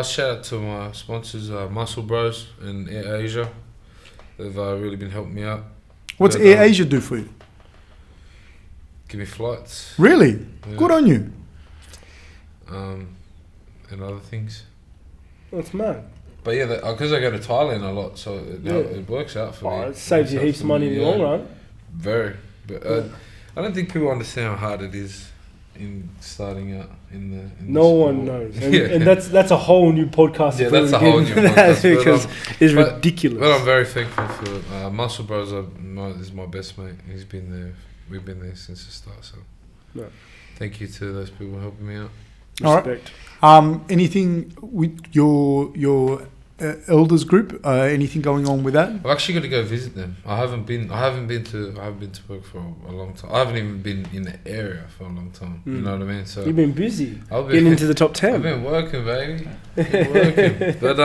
Shout out to my sponsors, Muscle Bros and Air Asia. They've really been helping me out. What's Air Asia do for you? Give me flights. Really? Yeah. Good on you. And other things. That's mad. But yeah, because I go to Thailand a lot, so it works out for me. It saves you heaps of money in the long run. Very. But I don't think people understand how hard it is in starting out in the. No one knows, and that's a whole new podcast. Yeah, that's a whole new podcast because it's ridiculous. But I'm very thankful for Muscle Bros. Is my best mate. He's been there. We've been there since the start. So, thank you to those people helping me out. Respect. All right. Anything with your elders group? Anything going on with that? I've actually got to go visit them. I haven't been to work for a long time. I haven't even been in the area for a long time. You know what I mean? So you've been busy. Getting into the top 10. I've been working, baby. Been working. But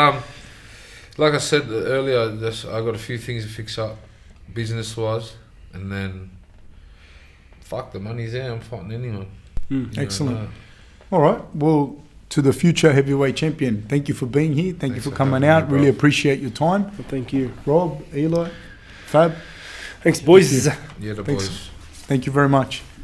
like I said earlier, I got a few things to fix up, business wise, and then fuck, the money's there. I'm fighting anyone. Excellent. All right. Well, to the future heavyweight champion, thank you for being here. Thank you for coming out. Really appreciate your time. Well, thank you, Rob, Eli, Fab. Thanks, boys. Yeah, the boys. Thank you very much.